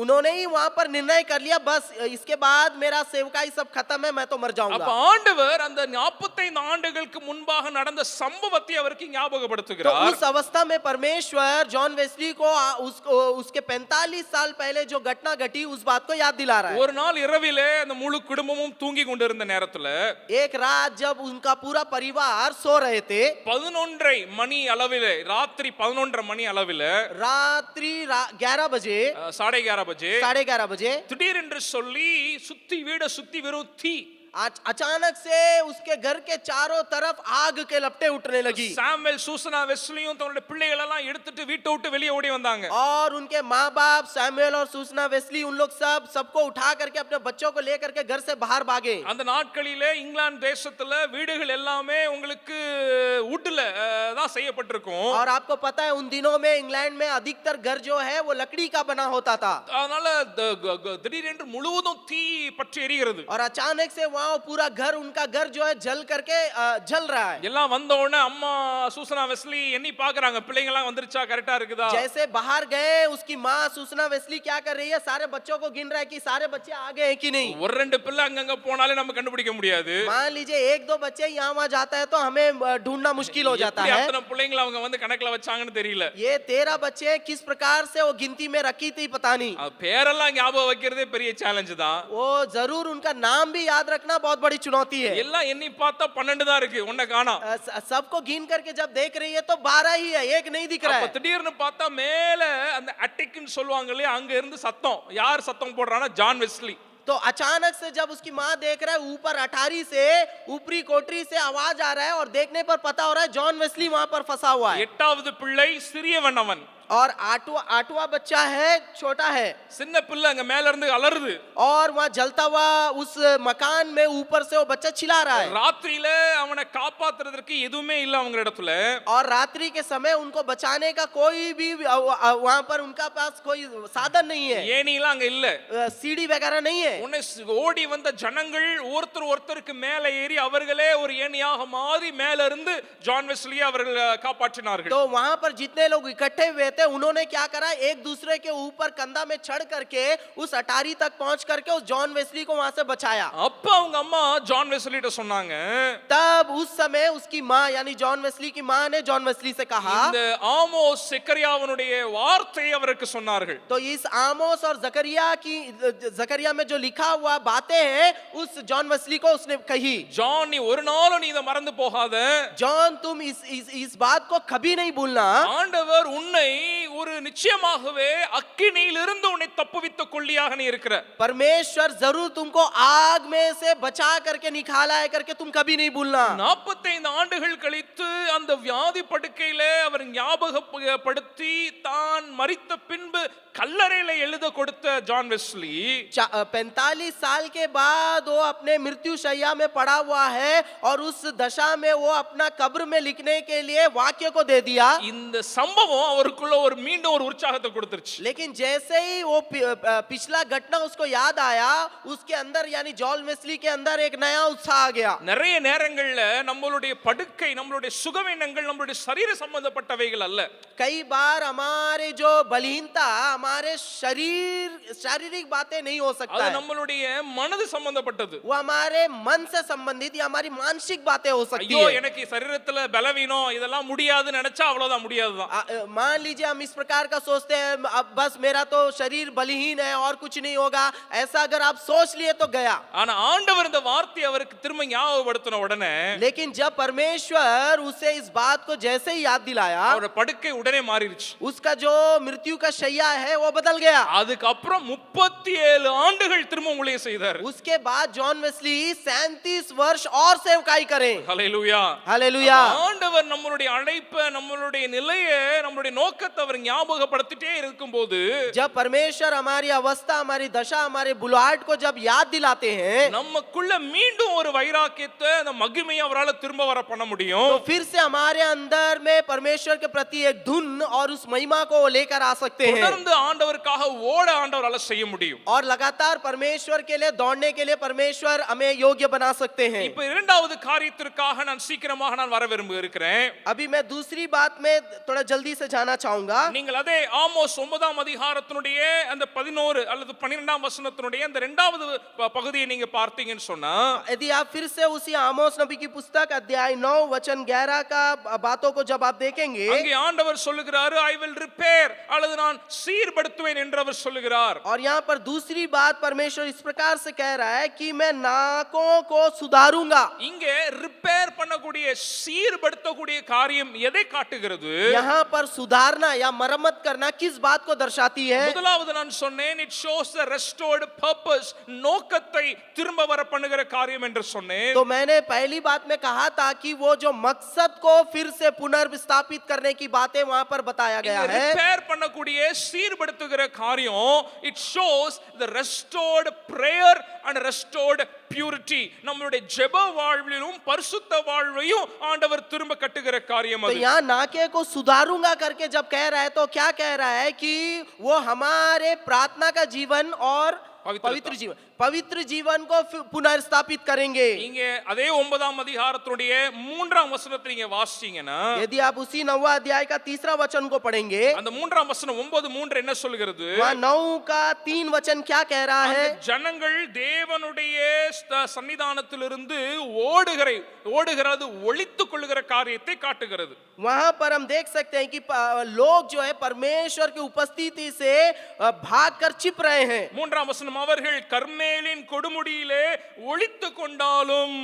उन्होंने ही वहां पर निर्णय कर लिया, बस इसके बाद मेरा सेवकाई सब खत्म है, मैं तो मर जाऊंगा। அப்ப ஆண்டவர் அந்த 45 ஆண்டுகளுக்கு முன்பாக நடந்த சம்பவத்தை அவருக்கு ஞாபகப்படுத்துகிறார். तो उस अवस्था में परमेश्वर जॉन वेस्ली को उसके 45 साल पहले जो घटना घटी उस बात को याद दिला रहा है। ஒரு நாள் இரவிலே அந்த முழு குடும்பமும் தூங்கி கொண்டிருந்த நேரத்துல, एक रात जब उनका पूरा परिवार सो रहे थे, 11:30 மணி அளவிலே, ராத்திரி 11:30 மணி அளவிலே, रात्रि 11 बजे, 11:30 बजे திடீரென்று சொல்லி சுத்தி வீட சுத்தி வெறும் தீ, अचानक से उसके घर के चारों तरफ आग के लपटें उठने लगी। சாமுவேல் சூசனா வெஸ்லியும் தன்னுடைய பிள்ளைகள் எல்லாம் எடுத்துட்டு வீட்டை விட்டு வெளியே ஓடி வந்தாங்க. और उनके माँ बाप सैमुएल और सूसना वेस्ली उन लोग सबको उठा करके अपने बच्चों को लेकर के घर से बाहर भागे। அந்த நாட்களிலே இங்கிலாந்து தேசத்துல வீடுகள் எல்லாமே உங்களுக்கு வுட்ல தான் செய்யப்பட்டிருக்கும். और आपको पता है उन दिनों में इंग्लैंड में अधिकतर घर जो है वो लकड़ी का बना होता था। அதனால திடீரென்று முழுவதும் தீ பற்றி எரிகிறது. और अचानक से वहाँ पूरा घर, उनका घर जो है जल करके जल रहा है। எல்லாம் வந்த உடனே அம்மா சூசனா வெஸ்லி எண்ணி பாக்குறாங்க, பிள்ளைங்க எல்லாம் வந்துருச்சா, கரெக்டா இருக்குதா? जैसे बाहर गए उसकी माँ सूसना वेस्ली क्या कर रही है, सारे बच्चों को गिन रहा है कि सारे बच्चे आ गए हैं कि नहीं। ஒரு ரெண்டு பிள்ளை அங்கங்க போனாலே நம்ம கண்டுபிடிக்க முடியாது. मान लीजिए एक दो बच्चे यहाँ वहाँ जाता है तो हमें ढूंढना मुश्किल हो जाता है। அத்தனை பிள்ளைங்களை அவங்க வந்து கணக்குல வச்சாங்கன்னு தெரியல. ये 13 बच्चे किस प्रकार से वो गिनती में रखी थी पता नहीं। பேரெல்லாம் ஞாபகம் வைக்கிறதே பெரிய சேலஞ்ச் தான். वो जरूर उनका नाम भी याद रखना बहुत बड़ी चुनौती है। எல்லாம் எண்ணி பார்த்தா 12 தான் இருக்கு, ஒண்ணே காணோம். सबको गिन करके जब देख रही है तो 12 ही है, एक नहीं दिख रहा है। திடீர்னு பார்த்தா மேல அந்த அட்டிக்னு சொல்வாங்க இல்லையா, அங்க இருந்து சத்தம், யார் சத்தம் போடுறானா, ஜான் வெஸ்லி. तो अचानक से जब उसकी माँ देख रहा है ऊपर अटारी से, ऊपरी कोठरी से आवाज आ रहा है और देखने पर पता हो रहा है जॉन वेस्ली वहां पर फंसा हुआ है। 8வது பிள்ளை சிறியவன் அவன், और आठवां बच्चा है, छोटा है। சின்ன பிள்ளை அங்க மேல இருந்து அலறுது। और वहां जलता हुआ उस मकान में ऊपर से वो बच्चा चिल्ला रहा है। ராத்திரியில அவனை காப்பாத்துறதுக்கு எதுவுமே இல்ல அவங்க இடத்துல। और रात्रि के समय उनको बचाने का कोई भी वहां पर उनका पास कोई साधन नहीं है, ஏணிலாம் அங்க இல்ல, सीढ़ी वगैरह नहीं है। உன்னை ஓடி வந்த ஜனங்கள் ஒருத்தருக்கு மேல ஏறி அவர்களே ஒரு ஏணியாக மாறி மேல இருந்து ஜான் வெஸ்லியை அவர்கள் காப்பாற்றினார்கள்। तो वहां पर जितने लोग इकट्ठे हुए थे उन्होंने क्या करा, एक दूसरे के ऊपर कंधा में चढ़ करके उस अटारी तक पहुंच करके उस जॉन वेस्ली को वहां से बचाया। அப்ப அவங்க அம்மா ஜான் வெஸ்லிட்ட சொன்னாங்க, तब उस समय उसकी माँ यानी जॉन वेस्ली की माँ ने जॉन वेस्ली से कहा, இந்த ஆமோஸ் செக்கரியாவுடைய வார்த்தையை அவருக்கு சொன்னார்கள்। तो इस आमोस और जकरिया में जो लिखा हुआ बातें हैं उस जॉन वेस्ली को उसने कही, ஜான் நீ ஒரு நாளும் நீ இத மறந்து போகாத, जॉन तुम इस बात को कभी नहीं भूलना, ஆண்டவர் உன்னை ஒரு நிச்சயமாகவே அக்கினியிலிருந்து உன்னை தப்புவித்த கொள்ளியாக நீ இருக்கிற. परमेश्वर जरूर तुमको आग में से बचा करके निकाला है करके तुम कभी नहीं भूलना। 45 ஆண்டுகள் कழித்து அந்த வியாதி படுக்கையிலே அவர் ஞாபகப்படுத்தி தான் மரித்த பின்பு கல்லறையில எழுத கொடுத்த ஜான் வெஸ்லி 45 साल के बाद वो अपने मृत्यु शैया में पड़ा हुआ है और उस दशा में वो अपना कब्र में लिखने के लिए वाक्य को दे दिया। இந்த சம்பவம் அவருக்குள்ள ஒரு மீண்டும் ஒரு உற்சாகத்தை கொடுத்துருச்சு. लेकिन जैसे ही वो पिछला घटना उसको याद आया, उसके अंदर यानी जॉन वेस्ली के अंदर एक नया उत्साह आ गया। நிறைய நேரங்கள்ல நம்மளுடைய படுக்கை, நம்மளுடைய சுகவீனங்கள் நம்மளுடைய சரீர சம்பந்தப்பட்டவைகள் அல்ல. कई बार हमारे जो बलहीनता हमारे शारीरिक बातें नहीं हो सकता அது है, நம்மளுடைய மனது சம்பந்தப்பட்டது. वो हमारे मन से संबंधित या हमारी मानसिक बातें हो सकती ஐயோ है। எனக்கு சரீரத்துல பலவீனம் இதெல்லாம் முடியாதுன்னு நினைச்சா அவ்வளவுதான், முடியாதுதான். मान लीजिए हम इस प्रकार का सोचते हैं, अब बस मेरा तो शरीर बलहीन है और कुछ नहीं होगा, ऐसा अगर आप सोच लिए तो गया। ஆனா ஆண்டவர் இந்த வார்த்தையை அவருக்கு திரும்ப ஞாபகப்படுத்தின உடனே लेकिन जब परमेश्वर उसे इस बात को जैसे ही याद दिलाया, அவரோட படுக்கை உடனே மாறிடுச்சு. उसका जो मृत्यु का शैया है वो बदल गया। அதுக்கு அப்புறம் 37 ஆண்டுகள் திரும்ப ஊழியம் செய்தார். उसके बाद जॉन वेस्ली 37 वर्ष और सेवकाई करें। ஹல்லேலூயா, हालेलुया। ஆண்டவர் நம்மளுடைய அழைப்பை, நம்மளுடைய நிலையை, நம்மளுடைய நோக்கத்தை அவர் ஞாபகப்படுத்திட்டே இருக்கும்போது जब परमेश्वर हमारी अवस्था, हमारी दशा, हमारे बुलाहट को जब याद दिलाते हैं, நமக்குள்ள மீண்டும் ஒரு வைராக்கியத்தை, அந்த மகிமையை அவரால திரும்ப வர பண்ண முடியும். तो फिर से हमारे अंदर में परमेश्वर के प्रति एक धुन और उस महिमा को लेकर आ सकते हैं தொடர்ந்து ஆண்டவருக்காக ஓட ஆண்டவரால செய்ய முடியும். और लगातार परमेश्वर के लिए दौड़ने के लिए परमेश्वर हमें योग्य बना सकते हैं। இப்ப இரண்டாவது காரியத்திற்காக நான் சீக்கிரமாக வர விரும்புகிறேன். अभी मैं दूसरी बात में थोड़ा जल्दी से जाना चाहूंगा। நீங்கள் அதே ஆமோஸ் 9ஆம் அதிகாரத்தினுடைய அந்த 11 அல்லது 12ஆம் வசனத்தினுடைய அந்த இரண்டாவது பகுதியை நீங்க பார்த்தீங்கன்னு சொன்னா, यदि आप फिर से उसी आमोस नबी की पुस्तक अध्याय 9 वचन 11 का बातों को जब आप देखेंगे, அங்கே ஆண்டவர் சொல்லுகிறாரு ஐ வில் ரிப்பேர் அல்லது நான் சீர்படுத்துவேன் என்று அவர் சொல்லுகிறார். और यहाँ पर दूसरी बात परमेश्वर इस प्रकार से कह रहा है कि मैं नाकों को सुधारूंगा। இங்கே ரிப்பேர் பண்ணக்கூடிய சீர்படுத்தக்கூடிய காரியம் எதை காட்டுகிறது? यहाँ पर सुधारना या मरम्मत करना किस बात को दर्शाती है? முதலாவது நான் சொன்னேன் it shows the restored purpose, நோக்கத்தை திரும்ப வர பண்ணுகிற காரியம் என்று சொன்னேன். तो मैंने पहली बात में कहा था कि वो जो मकसद को फिर से पुनर्विस्थापित करने की बातें वहां पर बताया गया है। ரிப்பேர் பண்ணக்கூடிய சீர்படுத்துகிற காரியம் it shows the restored prayer and restored purity. நம்மளுடைய ஜெப வாழ்விலும் பரிசுத்த வாழ்வையும் ஆண்டவர் திரும்ப கட்டுகிற காரியம் तो அது. यहाँ नाके को सुधारूंगा करके जब कह रहा है तो क्या कह रहा है कि वो हमारे प्रार्थना का जीवन और पवित्र जीवन को पुनर्स्थापित करेंगे। இங்கே அதே 9ஆம் அதிகாரத்தினுடைய 3ஆம் வசனத்தை நீங்க வாசிச்சீங்கன்னா, यदि आप उसी 9वां अध्याय का 3रा वचन को पढ़ेंगे, அந்த 3ஆம் வசனம் 9:3 என்ன சொல்லுகிறது? वहाँ 9 का 3 वचन क्या कह रहा है? ஜனங்கள் தேவனுடைய சன்னிதானத்திலிருந்து ஓடுகிறது ஒளித்துக் கொள்ளுகிற காரியத்தை காட்டுகிறது. वहां पर हम देख सकते हैं कि लोग जो है परमेश्वर की उपस्थिति से भागकर छिप रहे हैं। 3ஆம் வசனம் அவர்கள் கர்மேலின் கொடுமுடியிலே ஒளித்துக் கொண்டாலும்,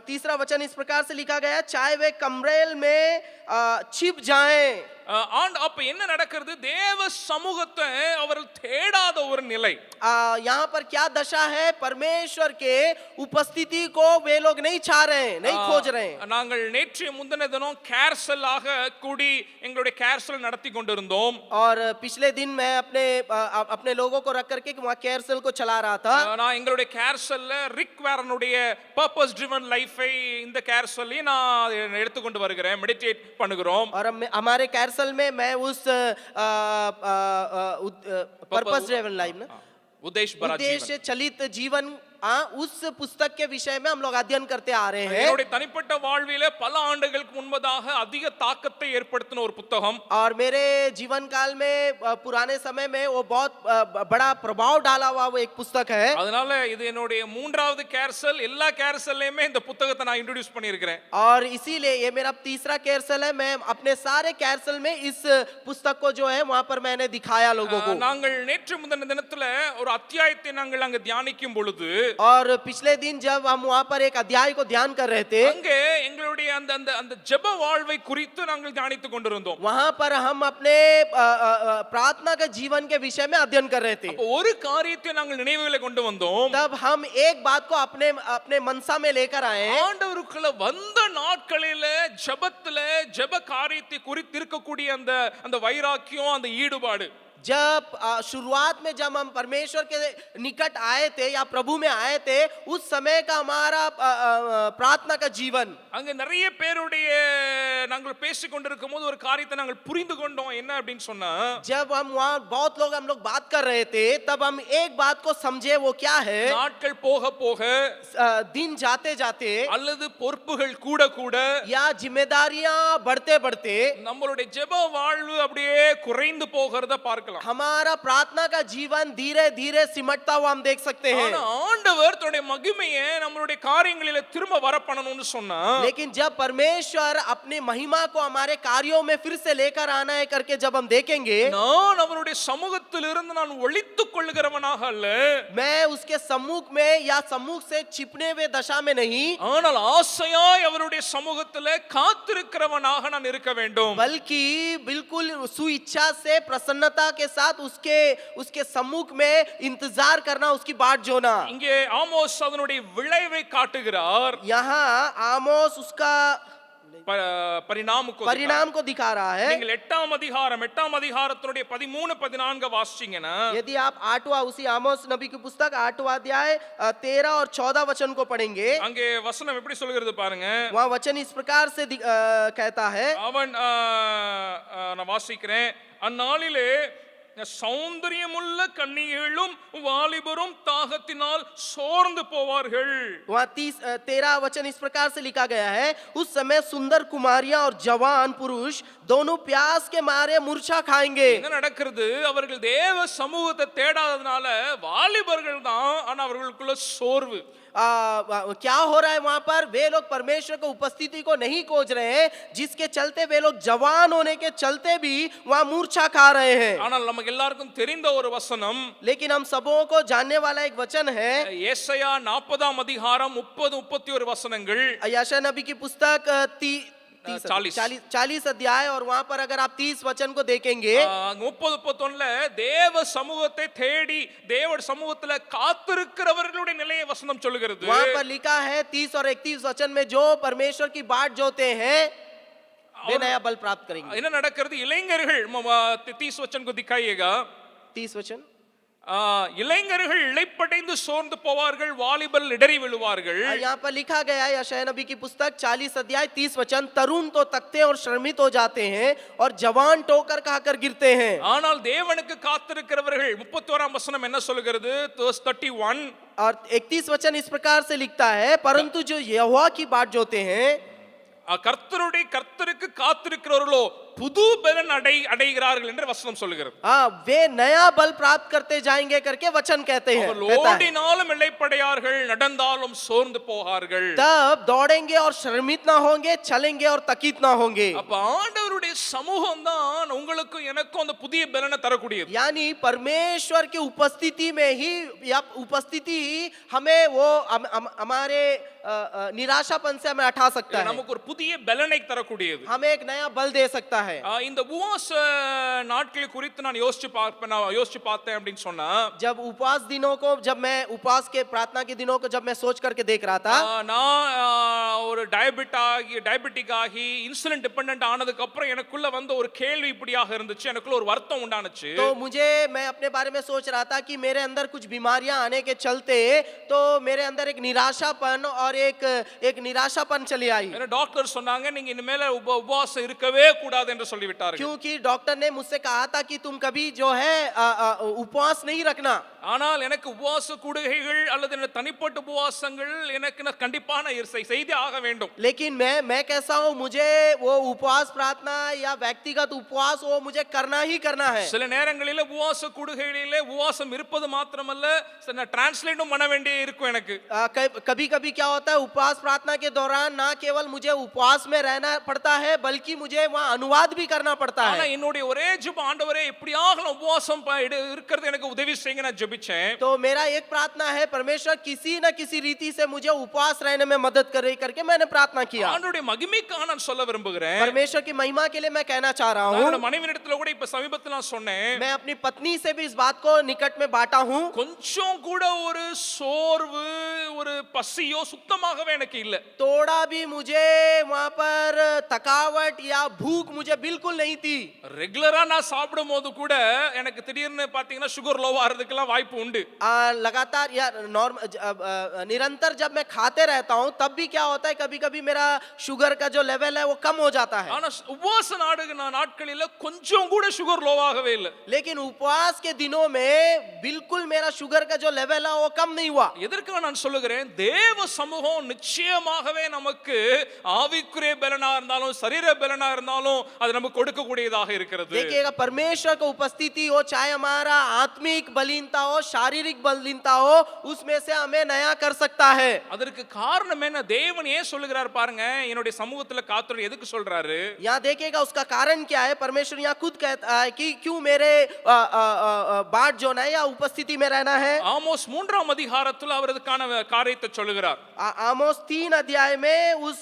3रा वचन इस प्रकार से लिखा गया, चाहे वे कमरेल में छिप जाएं। அப்ப என்ன நடக்கிறது? தேவ சமூகத்தை அவர்கள் தேடாத ஒரு நிலை. यहाँ पर क्या दशा है? परमेश्वर के उपस्थिति को वे लोग नहीं चाह रहे हैं, नहीं खोज रहे हैं। நாங்கள் நேற்றைய முந்தின தினம் கேர்சலாக கூடி எங்களுடைய கேர்சல் நடத்தி கொண்டிருந்தோம். और पिछले दिन मैं अपने लोगों को रख करके वहाँ कैरसल को चला रहा था। நான் எங்களுடைய கேர்சல்ல ரிக் வாரனுடைய பர்பஸ் ட்ரிவன் லைஃபை இந்த கேர்சல்ல நான் எடுத்துக்கொண்டு வருகிறேன், மெடிடேட் பண்ணுகிறோம். और हमारे कैरसल में मैं उस पर्पस ड्रिवन लाइफ ना उद्देश्य चलित जीवन उस पुस्तक के विषय में हम लोग अध्ययन करते आ रहे हैं। என்னுடைய தனிப்பட்ட வாழ்விலே பல ஆண்டுகளுக்கு முன்பதாக அதிக தாக்கத்தை ஏற்படுத்தின ஒரு புத்தகம். और मेरे जीवन काल में पुराने समय में वो बहुत बड़ा प्रभाव डाला हुआ वो एक पुस्तक है। அதனால இது என்னுடைய 3வது கேர்சல். எல்லா கேர்சல்லையுமே இந்த புத்தகத்தை நான் இன்ட்ரோ듀ce பண்ணியிருக்கிறேன். और इसीलिए ये मेरा 3रा कैरसल है। मैं अपने सारे कैरसल में इस पुस्तक को जो है वहां पर मैंने दिखाया लोगों को। நாங்கள் நேற்று முந்தின தினத்துல ஒரு அத்தியாயத்தை நாங்கள் அங்க தியானிக்கும் பொழுது, और पिछले दिन जब हम वहां पर एक अध्याय को ध्यान कर रहे थे, அங்கே எங்களுடைய அந்த அந்த அந்த ஜெப வாழ்வை குறித்து நாங்கள் தியானித்துக் கொண்டிருந்தோம். वहां पर हम अपने प्रार्थना के जीवन के विषय में अध्ययन कर रहे थे। அப்ப ஒரு காரியத்தை நாங்கள் நினைவுகளை கொண்டு வந்தோம். तब हम एक बात को अपने अपने मनसा में लेकर आए। ஆண்டவருக்குள்ள வந்த நாட்களில ஜெபத்துல ஜெப காரியத்தை குறித்து இருக்கக்கூடிய அந்த அந்த வைராக்கியம், அந்த ஈடுபாடு, जब शुरुआत में जब हम परमेश्वर के निकट आए थे या प्रभु में आए थे, उस समय का हमारा प्रार्थना का जीवन, அங்க நிறைய பேருடைய நாங்கள் பேசிக் கொண்டிருக்கும் போது ஒரு காரியத்தை நாங்கள் புரிந்து கொண்டோம். என்ன அப்படின்னு சொன்னா, जब हम वहाँ बहुत लोग हम लोग बात कर रहे थे, तब हम एक बात को समझे, वो क्या है, நாட்கள் போக போக दिन जाते जाते அல்லது பொறுப்புகள் கூட கூட या जिम्मेदारियां बढ़ते बढ़ते நம்மளுடைய ஜெப வாழ்வு அப்படியே குறைந்து போகிறத பார்க்கலாம். हमारा प्रार्थना का जीवन धीरे धीरे सिमटता हुआ हम देख सकते हैं। ஆனா ஆண்டவர் தன்னுடைய மகிமையை நம்மளுடைய காரியங்களில திரும்ப வர பண்ணணும்னு சொன்னா, लेकिन जब परमेश्वर अपनी महिमा को हमारे कार्यों में फिर से लेकर आना है करके जब हम देखेंगे, நான் அவருடைய சமூகத்திலிருந்து நான் ஒளித்துக் கொள்ளுகிறவனாக அல்ல, मैं उसके सम्मुख में या सम्मुख से छिपने हुए दशा में नहीं, ஆனால் ஆசையாய் அவருடைய சமூகத்திலே காத்திருக்கிறவனாக நான் இருக்க வேண்டும். बल्कि बिल्कुल सुइच्छा से प्रसन्नता के साथ उसके उसके सम्मुख में इंतजार करना, उसकी बाट जोना। இங்கே ஆமோஸ் அதனுடைய விளைவை காட்டுகிறார். यहाँ आमोस उसका परिणाम को दिखा रहा है। நீங்கள் 8ஆம் அதிகாரத்தினுடைய 13-14 வாசிச்சீங்கன்னா, यदि आप 8वां उसी आमोस नबी की पुस्तक 8वां अध्याय 13 और 14 वचन को पढ़ेंगे, அங்கே வசனம் எப்படி சொல்கிறது பாருங்க. वहाँ वचन इस प्रकार से कहता है, அவன் நான் வாசிக்கிறேன். அந்நாளிலே சௌந்தரியமுள்ள கன்னிகைகளும் வாலிபரும் தாகத்தினால் சோர்ந்து போவார்கள். वहाँ 13 वचन इस प्रकार से लिखा गया है, उस समय सुंदर कुमारियां और जवान पुरुष दोनों प्यास के मारे मूर्छा खाएंगे। என்ன நடக்கிறது? அவர்கள் தேவ சமூகத்தை தேடாதனால வாலிபர்கள் தான், ஆனா அவர்களுக்குள்ள சோர்வு. क्या हो रहा है वहां पर? वे लोग परमेश्वर की उपस्थिति को नहीं खोज रहे हैं, जिसके चलते वे लोग जवान होने के चलते भी वहां मूर्छा खा रहे हैं। ஆனால் நமக்கு எல்லாருக்கும் தெரிந்த ஒரு வசனம், लेकिन हम सबों को जानने वाला एक वचन है, ஏசாயா 40ஆம் அதிகாரம் 30-31 வசனங்கள், यशायाह नबी की पुस्तक 40 अध्याय, और वहां पर अगर आप 30 वचन को देखेंगे, 30-31 தேவ சமூகத்தை தேடி தேவ சமூகத்துல காத்திருக்கிறவர்களுடைய நிலையை வசனம் சொல்லுகிறது. वहां पर लिखा है 30 और 31 वचन में, जो परमेश्वर की बाट जोते हैं वे नया बल प्राप्त करेंगे। என்ன நடக்கிறது? இளைஞர்கள் 30 वचन को दिखाइएगा. 30 वचन, இளைஞர்கள் இளைப்படைந்து சோர்ந்து போவார்கள், வாலிபர் இடறி விழுவார்கள். यहाँ पर लिखा गया है यशायाह नबी की पुस्तक 40 अध्याय 30 वचन, तरुण तो तकते और श्रमित हो जाते हैं और जवान ठोकर खाकर गिरते हैं। ஆனால் தேவனுக்கு காத்திருக்கிறவர்கள் 31ஆம் வசனம் என்ன சொல்கிறது? 31 और 31 वचन इस प्रकार से लिखता है, परंतु जो यहोवा की बाट जोते हैं, கர்த்தருக்கு காத்திருக்கிறவர்களோ புது பலன் அடைகிறார்கள் என்று வசனம் சொல்லுகிறது. वे नया बल प्राप्त करते जाएंगे करके वचन कहते हैं। ஓடினாலும் இளைப்படையார்கள், நடந்தாலும் சோர்ந்து போகார்கள். तब दौड़ेंगे और श्रमित ना होंगे, चलेंगे और तकित ना होंगे। அப்ப ஆண்டவருடைய சமூகம் தான் உங்களுக்கு எனக்கும் அந்த புதிய பலனை தரக்கூடியது. यानी परमेश्वर की उपस्थिति में ही, या उपस्थिति हमें वो हमारे निराशापन से हमें हटा सकता है, நமக்கு ஒரு புதிய பலனை தரக்கூடியது, हमें एक नया बल दे सकता है। இந்த உபவாச நாட்கள் குறித்து நான் யோசிச்சு பார்த்தேன் அப்படின்னு சொன்னா, जब उपवास दिनों को, जब मैं उपवास के प्रार्थना के दिनों को जब मैं सोच करके देख रहा था, நான் ஒரு டயபெட்டிக் ஆகி இன்சுலின் டிபெண்டன்ட் ஆனதுக்கு அப்புறம் எனக்குள்ள வந்த ஒரு கேள்வி இப்படியாக இருந்துச்சு, எனக்குள்ள ஒரு வருத்தம் உண்டானுச்சு. तो मुझे, मैं अपने बारे में सोच रहा था कि मेरे अंदर कुछ बीमारियां आने के चलते तो मेरे अंदर एक निराशापन और एक निराशापन चली आई। டாக்டர் சொன்னாங்க, நீங்க இனிமேல உபவாசம் இருக்கவே கூடாது என்று சொல்லிவிட்டார்கள். क्योंकि डॉक्टर ने मुझसे कहा था कि तुम कभी जो है उपवास नहीं रखना। ஆனால் எனக்கு உபவாச கூடுகைகள் அல்லது தனிப்பட்ட உபவாசங்கள் எனக்கு கண்டிப்பான செய்தி ஆக வேண்டும். लेकिन मैं कैसा हूं, मुझे वो उपवास प्रार्थना या व्यक्तिगत उपवास वो मुझे करना ही करना है। சில நேரங்களில் உபவாச கூடுகைகளிலே உபவாசம் இருப்பது மாத்திரமல்ல, டிரான்ஸ்லேட்டும் பண்ண வேண்டிய இருக்கும் எனக்கு. कभी कभी क्या होता है, उपवास प्रार्थना के दौरान ना केवल मुझे उपवास में रहना पड़ता है, बल्कि मुझे वहां अनुवाद बाद भी करना पड़ता ஆனா है। என்னுடைய ஒரே ஜெபம் ஆண்டவரே எப்படியாக நான் உபவாசம் இருக்கிறது எனக்கு உதவி செய்யுங்க நான் ஜெபிச்சேன். तो मेरा एक प्रार्थना है, परमेश्वर किसी न किसी रीति से मुझे उपवास रहने में मदद करे करके मैंने प्रार्थना किया। ஆண்டவருடைய மகிமைக்காக நான் சொல்ல விரும்புகிறேன். परमेश्वर की महिमा के लिए मैं कहना चाह रहा हूँ। என்னோட மனைவியிடத்துல கூட இப்ப சமீபத்துல நான் சொன்னேன், मैं अपनी पत्नी से भी इस बात को निकट में बांटा हूँ। கொஞ்சம் கூட ஒரு சோர்வு ஒரு பசியோ சுத்தமாகவே எனக்கு இல்ல. थोड़ा भी मुझे वहाँ पर थकावट या भूख मुझे बिल्कुल नहीं थी। ரெகுலரா நான் சாப்பிடும் போது கூட எனக்கு திடீர்னு பாத்தீங்கன்னா சுகர் லோவா ஆறதுக்கெல்லாம் வாய்ப்பு உண்டு. लगातार या निरंतर जब मैं खाते रहता हूँ तब भी क्या होता है, कभी कभी मेरा शुगर का जो लेवल है वो कम हो जाता है। ஆனா உபவாச நாட்களில கொஞ்சம் கூட சுகர் லோவாகவே இல்ல. लेकिन उपवास के दिनों में बिल्कुल मेरा शुगर का जो लेवल है वो कम नहीं हुआ। எதற்காக நான் சொல்லுகிறேன், தேவ சமூகம் நிச்சயமாகவே நமக்கு ஆவிக்குரிய பலனா இருந்தாலும் சரீர பலனா இருந்தாலும் அது நமக்கு கொடுக்கக்கூடியதாக இருக்கிறது. देखिएगा, परमेश्वर की उपस्थिति हो, चाहे हमारा आत्मिक बलहीनता हो, शारीरिक बलहीनता हो, उसमें से हमें नया कर सकता है। அதற்கு காரணம் என்ன, தேவன் ஏன் சொல்லுகிறார் பாருங்க, என்னுடைய சமூகத்துல காத்துற எதுக்கு சொல்றாரு? यहाँ देखिएगा उसका कारण क्या है। परमेश्वर यहाँ खुद कहता है कि क्यों मेरे बाट जो है या उपस्थिति में रहना है। ஆமோஸ் 3ஆம் அதிகாரத்துல அவர் அதுக்கான காரியத்தை சொல்லுகிறார். आमोस 3 अध्याय में उस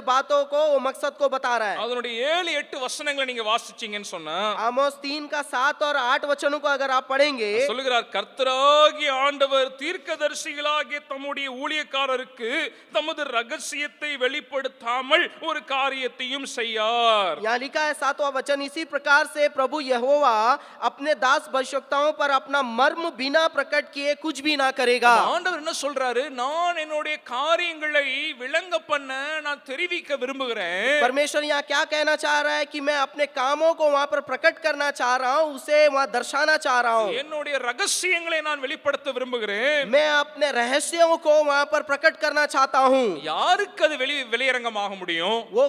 बातों को, वो मकसद को बता रहा है। அதனுடைய 7-8 வசனங்களை நீங்க வாசிச்சீங்கன்னு சொன்னா आमोस 3 का 7 और 8 वचनों को अगर आप पढ़ेंगे, சொல்லுகிறார், கர்த்தராகிய ஆண்டவர் தீர்க்கதரிசிகளாகிய தம்முடைய ஊழியக்காரருக்கு தமது ரகசியத்தை வெளிப்படுத்தாமல் ஒரு காரியத்தையும் செய்யார். यहाँ लिखा है 7वां वचन, इसी प्रकार से प्रभु यहोवा अपने दास भविष्यवक्ताओं पर अपना मर्म बिना प्रकट किए कुछ भी ना करेगा। ஆண்டவர் என்ன சொல்றாரு, நான் என்னுடைய காரியங்களை விளங்க பண்ண நான் தெரிவிக்க விரும்புகிறேன். परमेश्वर यहाँ क्या कहना चाह रहा है कि मैं अपने कामों को वहां पर प्रकट करना चाह रहा हूँ, उसे वहां दर्शाना चाह रहा हूँ। என்னுடைய ரகசியங்களை நான் வெளிப்படுத்த விரும்புகிறேன். मैं अपने रहस्यों को वहां पर प्रकट करना चाहता हूँ। யாருக்கு அது வெளியரங்கமாக முடியும்? वो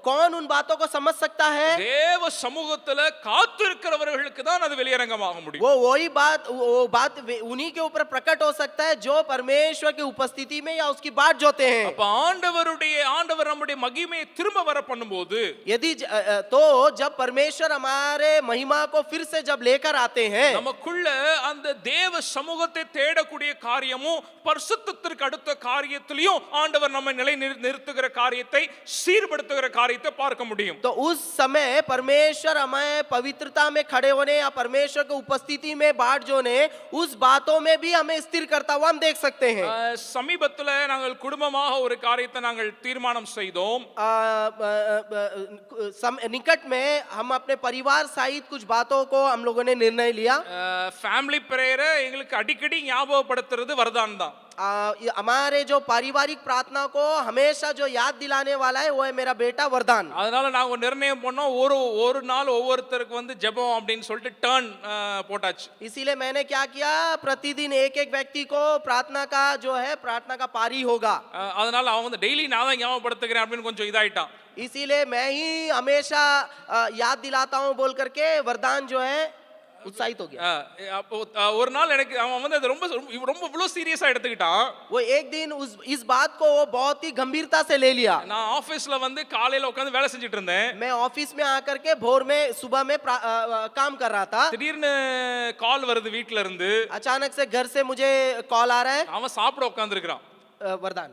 कौन उन बातों को समझ सकता है? தேவ சமூகத்துல காத்திருக்கிறவர்களுக்கு தான் அது வெளியரங்கமாக முடியும். वो बात उन्हीं के ऊपर प्रकट हो सकता है जो परमेश्वर की उपस्थिति में या उसकी बाट जोते हैं। அப்ப ஆண்டவர் நம்முடைய மகிமையை திரும்ப வர பண்ணும்போது, यदि तो जब परमेश्वर हमारे महिमा को फिर से जब लेकर आते हैं, நமக்குள்ள அந்த தேவ சமூகத்தை தேடக்கூடிய காரியமும் பரிசுத்தத்திற்கு அடுத்த காரியத்திலையும் ஆண்டவர் நம்மை நிறுத்துகிற காரியத்தை சீர்படுத்துகிற காரியத்தை பார்க்க முடியும். तो उस समय परमेश्वर हमें पवित्रता में खड़े होने या परमेश्वर की उपस्थिति में बाट जोने, उस बातों में भी हमें स्थिर करता हुआ हम देख सकते हैं। சமீபத்துல நாங்கள் குடும்பமாக ஒரு காரியத்தை நாங்கள் தீர்மானம் செய்தோம். निकट में हम अपने परिवार सहित कुछ बातों को हम लोगों ने निर्णय लिया। ஃபேமிலி பிரேயரை எங்களுக்கு அடிக்கடி ஞாபகப்படுத்துறது வரதான் தான். हमारे जो पारिवारिक प्रार्थना को हमेशा जो याद दिलाने वाला है वो है मेरा बेटा वरदान। அதனால நாங்க ஒரு நிர்ணயம் பண்ணோம், ஒரு நாள் ஒவ்வொருத்தருக்கு வந்து ஜெபம் அப்படின்னு சொல்லிட்டு டர்ன் போட்டாச்சு. इसीलिए मैंने क्या किया, प्रतिदिन एक एक व्यक्ति को प्रार्थना का जो है प्रार्थना का पारी होगा। அதனால அவன் வந்து டெய்லி நான் தான் ஞாபகப்படுத்துகிறேன் அப்படின்னு கொஞ்சம் இதாயிட்டான். इसीलिए मैं ही हमेशा याद दिलाता हूँ बोल करके वरदान जो है उत्साहित हो गया। ஒரு நாள் எனக்கு அவன் வந்து அது ரொம்ப இவ்வளவு சீரியஸா எடுத்துக்கிட்டான். वो एक दिन इस बात को वो बहुत ही गंभीरता से ले लिया। நான் ஆபீஸ்ல வந்து காலையில உட்கார்ந்து வேலை செஞ்சிட்டு இருந்தேன். मैं ऑफिस में आकर के भोर में सुबह में काम कर रहा था। திடீர்னு கால் வருது வீட்ல இருந்து. अचानक से घर से मुझे कॉल आ रहा है। அவன் சாப்பிட உட்கார்ந்திருக்கான், वरदान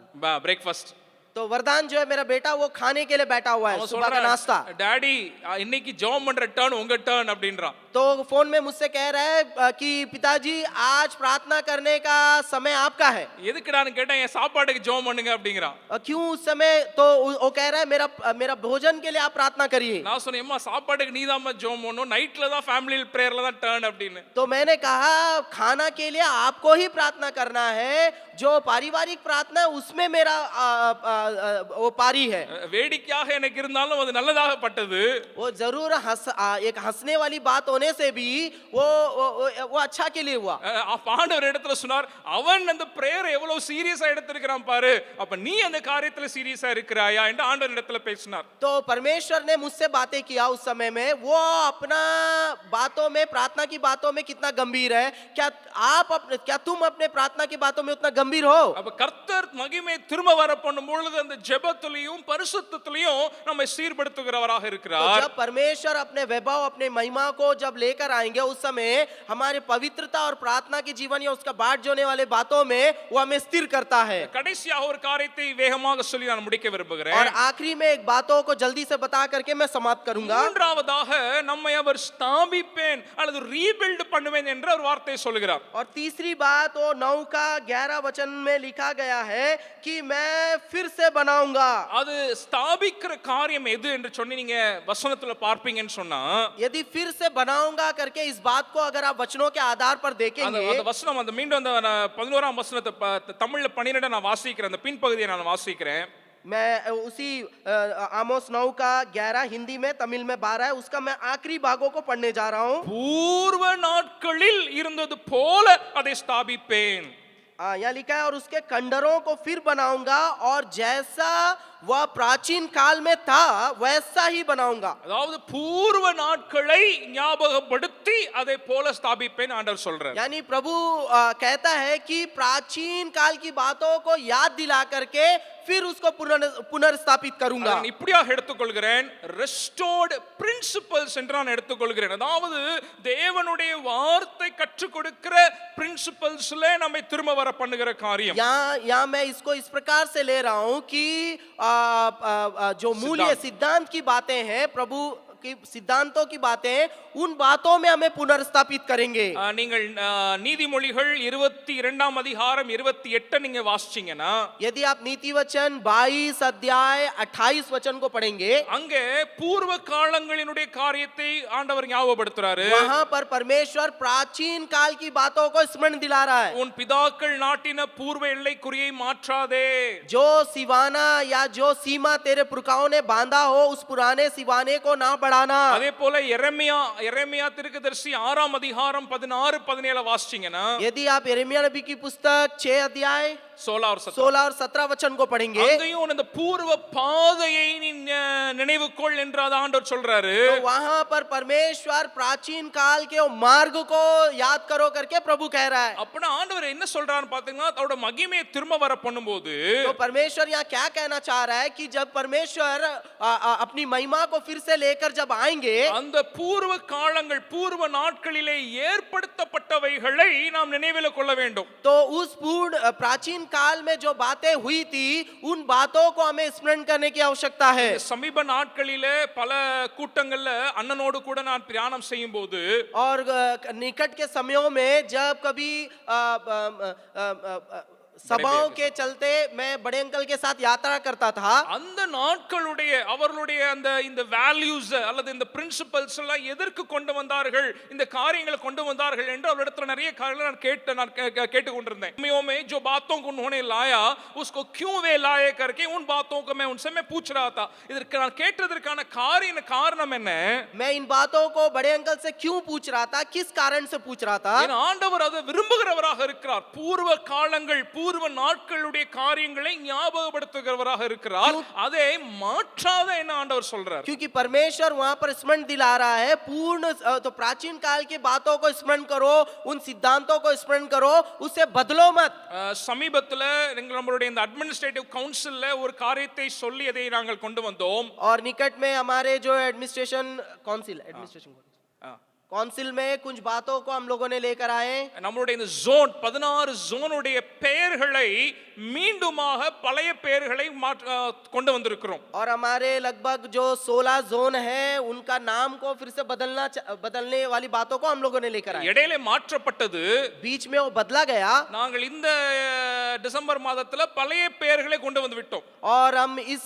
பிரேக்ஃபாஸ்ட். तो वरदान जो है मेरा बेटा वो खाने के लिए बैठा हुआ है, सुबह का नाश्ता। डैडी இன்னைக்கு ஜெபம் பண்ற டர்ன் உங்க டர்ன் அப்படின்றான். तो फोन में मुझसे कह रहा है कि पिताजी आज प्रार्थना करने का समय आपका है। எதுக்குடான்னு கேட்டா என் சாப்பாட்டுக்கு ஜெபம் பண்ணுங்க அப்படிங்கறான். क्यों उस समय? तो वो कह रहा है मेरा भोजन के लिए आप प्रार्थना करिए। நான் சொன்னேன், அம்மா சாப்பாட்டுக்கு நீதாம்மா ஜெபம் பண்ணணும், நைட்ல தான் ஃபேமிலி பிரேயர்ல தான் டர்ன் அப்படின்னு. तो मैंने कहा खाना के लिए आपको ही प्रार्थना करना है, जो पारिवारिक प्रार्थना है उसमें मेरा वो पारी है। வேடிக்கையாக எனக்கு இருந்தாலும் அது நல்லதாக பட்டது. वो जरूर एक हंसने वाली बात होने से भी वो अच्छा के लिए हुआ। ஆண்டவர் இடத்துல சொன்னார், அவன் அந்த பிரேயர் எவ்வளவு சீரியஸா எடுத்திருக்கான் பாரு, அப்ப நீ அந்த காரியத்துல சீரியஸா இருக்கிறாயா என்று ஆண்டவர் இடத்துல பேசினார். तो परमेश्वर ने मुझसे बातें किया उस समय में, वो अपना बातों में, प्रार्थना की बातों में कितना गंभीर है। क्या तुम अपने प्रार्थना की बातों में उतना गंभीर हो? அப்ப கர்த்தர் மகிமை திரும்ப வர பண்ணும் பொழுது அந்த ஜெபத்திலையும் பரிசுத்தத்திலையும் நம்மை சீர்படுத்துகிறவராக तो இருக்கிறார். जब परमेश्वर अपने वैभव अपने महिमा को जब लेकर आएंगे उस समय हमारे पवित्रता और प्रार्थना के जीवन या उसका बाट जोने वाले बातों में वो हमें स्थिर करता है। கடைசியாக ஒரு காரியத்தை வேகமாக சொல்லி நான் முடிக்க और விரும்புகிறேன். आखिरी में एक बातों को जल्दी से बता करके मैं समाप्त करूंगा। மூன்றாவதாக நம்மை அவர் ஸ்தாபிப்பேன் அல்லது ரீபில்ட் பண்ணுவேன் என்ற ஒரு வார்த்தையை சொல்கிறார். और तीसरी बात वो 9 का 11 वचन में लिखा गया है कि मैं फिर से बनाऊंगा। அது ஸ்தாபிக்கிற காரியம் எது என்று சொல்லி நீங்க வசனத்துல பார்ப்பீங்கன்னு சொன்னா यदि फिर से बनाऊंगा करके इस बात को अगर आप वचनों के आधार पर அந்த देखेंगे அந்த வசனம் அந்த மீண்டும் அந்த 11ஆம் வசனத்தை தமிழ்ல 12 நான் வாசிக்கிறேன். அந்த பின்பகுதியை நான் வாசிக்கிறேன். मैं उसी आमोस 9 का 11 हिंदी में तमिल में 12 है उसका मैं आखिरी भागों को पढ़ने जा रहा हूं। பூர்வ நாட்களில் இருந்தது போல அதை ஸ்தாபிப்பேன். यहाँ लिखा है और उसके खंडरों को फिर बनाऊंगा और जैसा वह प्राचीन काल में था वैसा ही बनाऊंगा। அதாவது பூர்வ நாட்களை ஞாபகப்படுத்தி அதை போல ஸ்தாபிப்பேன் ஆண்டவர் சொல்றார். यानी प्रभु कहता है कि प्राचीन काल की बातों को याद दिला करके फिर उसको पुनर्स्थापित करूंगा। நான் இப்படியாக எடுத்துக்கொள்கிறேன். ரெஸ்டோர்ட் பிரின்சிபல்ஸ் என்று நான் எடுத்துக்கொள்கிறேன். அதாவது தேவனுடைய வார்த்தை கற்றுக் கொடுக்கிற பிரின்சிபல்ஸ்ல நம்மை திரும்ப வர பண்ணுகிற காரியம். यहाँ मैं इसको इस प्रकार से ले रहा हूं कि जो मूल्य सिद्धांत की बातें हैं प्रभु की सिद्धांतों की बातें उन बातों में हमें पुनर्स्थापित करेंगे। நீங்கள் நீதிமொழிகள் 22ஆம் அதிகாரம் 28 நீங்க வாசிச்சீங்கன்னா यदि आप नीति वचन 22 अध्याय 28 वचन को पढ़ेंगे அங்கே பூர்வ காலங்களினுடைய காரியத்தை ஆண்டவர் ஞாபகப்படுத்துறாரு. वहां पर परमेश्वर प्राचीन काल की बातों को स्मरण दिला रहा है। உன் பிதாக்கள் நாட்டின பூர்வ எல்லை குறியை மாற்றாதே. जो सिवाना या जो सीमा तेरे पुरखाओं ने बांधा हो उस पुराने सिवाने को ना बढ़ाना। அதே போல எரேமியா தீர்க்கதரிசி 6ஆம் அதிகாரம் 16 17 வாசிச்சீங்கன்னா यदि आप यिर्मयाह नबी की पुस्तक 6 अध्याय 16 और 17 वचन को पढ़ेंगे அங்கேயும் இந்த பூர்வ பாதையை நீ நினைவுகொள் என்று ஆண்டவர் சொல்றாரு. तो वहां पर परमेश्वर प्राचीन काल के मार्ग को याद करो करके प्रभु कह रहा है। அப்பனா ஆண்டவர் என்ன சொல்றாருன்னு பாத்தீங்கன்னா அவரோட மகிமையை திரும்ப வர பண்ணும்போது तो परमेश्वर यहाँ क्या कहना चाह रहा है कि जब परमेश्वर अपनी महिमा को फिर से लेकर जब आएंगे அந்த பூர்வ காலங்கள் பூர்வ நாட்களிலே ஏற்படுத்தப்பட்டவைகளை நாம் நினைவில் கொள்ள வேண்டும். तो उस पूर्ण प्राचीन काल में जो बातें हुई थी उन बातों को हमें स्मरण करने की आवश्यकता है। சமீப நாட்களிலே பல கூட்டங்கள்ல அண்ணனோடு கூட நான் பிரயாணம் செய்யும் போது और निकट के समयों में जब कभी सभाओं के चलते मैं बड़े अंकल के साथ यात्रा करता था அந்த நாட்களுடைய அவர்களுடைய அந்த இந்த வேல்யூஸ் அல்லது இந்த பிரின்சிபல்ஸ் எல்லாம் எதற்கு கொண்டு வந்தார்கள் இந்த காரியங்களை கொண்டு வந்தார்கள் என்று அவரிடத்துல நிறைய காரியங்களை நான் கேட்டு கொண்டிருந்தேன். में जो बातों को उन्होंने लाया उसको क्यों वे लाए करके उन बातों को मैं उनसे मैं पूछ रहा था. இதற்கு நான் கேட்டதற்கான காரணம் என்ன? मैं इन बातों को बड़े अंकल से क्यों पूछ रहा था, किस कारण से पूछ रहा था? என் ஆண்டவர் அதை விரும்புகிறவராக இருக்கிறார். பூர்வ காலங்கள் பூர்வ நாட்களுடைய காரியங்களை ஞாபகப்படுத்துகிறவராக இருக்கிறார். அதை மாற்றாத என்ன ஆண்டவர் சொல்றார். क्योंकि परमेश्वर वहां पर स्मरण दिला रहा है पूर्ण तो प्राचीन काल की बातों को स्मरण करो, उन सिद्धांतों को स्मरण करो, उसे बदलो मत. சமீபத்துல நம்மளுடைய இந்த அட்மினிஸ்ட்ரேட்டிவ் கவுன்சில்ல ஒரு காரியத்தை சொல்லி அதை நாங்கள் கொண்டு வந்தோம். और निकट में हमारे जो एडमिनिस्ट्रेशन काउंसिल में कुछ बातों को हम लोगों ने लेकर आए. நம்மளுடைய இந்த ஜோன் 16 ஜோனுடைய பெயர்களை மீண்டுமாக பழைய பெயர்களை கொண்டு வந்திருக்கிறோம். और हमारे लगभग जो 16 जोन है उनका नाम को फिर से बदलने वाली बातों को हम लोगों ने लेकर आए. இடையிலே மாற்றப்பட்டது, बीच में वो बदला गया. நாங்கள் இந்த டிசம்பர் மாதத்துல பழைய பெயர்களை கொண்டு வந்து விட்டோம். और हम इस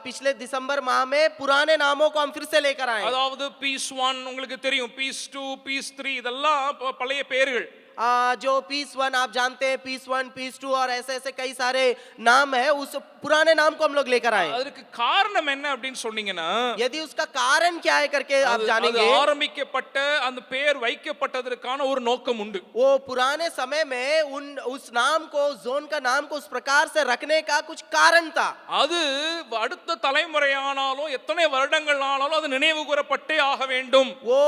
पिछले दिसंबर माह में पुराने नामों को हम फिर से लेकर आए. அதாவது பீஸ் 1 உங்களுக்கு தெரியும், பீஸ் 2 பீஸ் 3 இதெல்லாம் பழைய பெயர்கள். जो पीस 1 आप जानते हैं, पीस 1 पीस 2 और ऐसे ऐसे कई सारे नाम है, उस पुराने नाम को हम लोग लेकर आए. அதற்கு காரணம் என்ன அப்படினு சொன்னீங்கன்னா यदि उसका कारण क्या है करके आप जानेंगे, ஆரம்பிக்கப்பட்ட அந்த பெயர் வைக்கப்பட்டதற்கான ஒரு நோக்கம் உண்டு. वो पुराने समय में उस नाम को जोन का नाम को उस प्रकार से रखने का कुछ कारण था. அது அடுத்த தலைமுறையானாலும் எத்தனை வருடங்கள் ஆனாலும் அது நினைவு கூறப்பட்டே ஆக வேண்டும். वो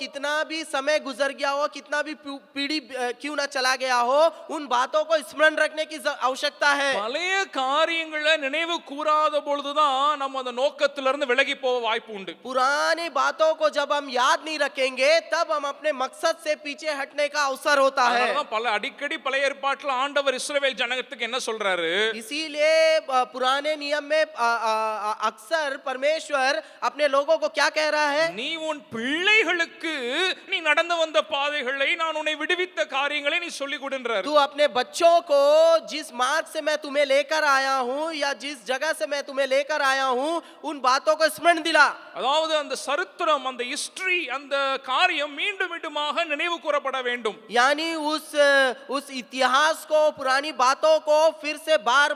कितना भी समय गुजर गया हो, कितना भी पीढ़ी क्यों ना चला गया हो, उन बातों को स्मरण रखने की आवश्यकता है। பழைய காரியங்களை நினைவு கூறாத பொழுதுதான் நம்ம அந்த நோக்கத்திலிருந்து விலகி போக வாய்ப்பு உண்டு. पुरानी बातों को जब हम याद नहीं रखेंगे तब हम अपने मकसद से पीछे हटने का अवसर होता है। அதனாலதான் பல அடிக்கடி பழைய ஏற்பாட்டுல ஆண்டவர் இஸ்ரவேல் ஜனத்துக்கு என்ன சொல்றாரு? इसीलिए पुराने नियम में अक्सर परमेश्वर अपने लोगों को क्या कह रहा है? நீ உன் பிள்ளைகளுக்கு நீ நடந்து வந்த பாதைகளை நான் உன்னை விடுவித்த காரியங்களை நீ சொல்லிக் கொடுன்றாரு. तू अपने बच्चों को जिस मार्ग से मैं तुम्हें लेकर आया हूँ या जिस जगह से मैं तुम्हें लेकर आया हूँ उन बातों को स्मरण दिला। அதாவது அந்த சரித்திரம், அந்த ஹிஸ்டரி, அந்த காரியம் மீண்டும் மீண்டுமாக நினைவு கூறப்பட வேண்டும். यानी उस इतिहास को, पुरानी बातों को फिर से बार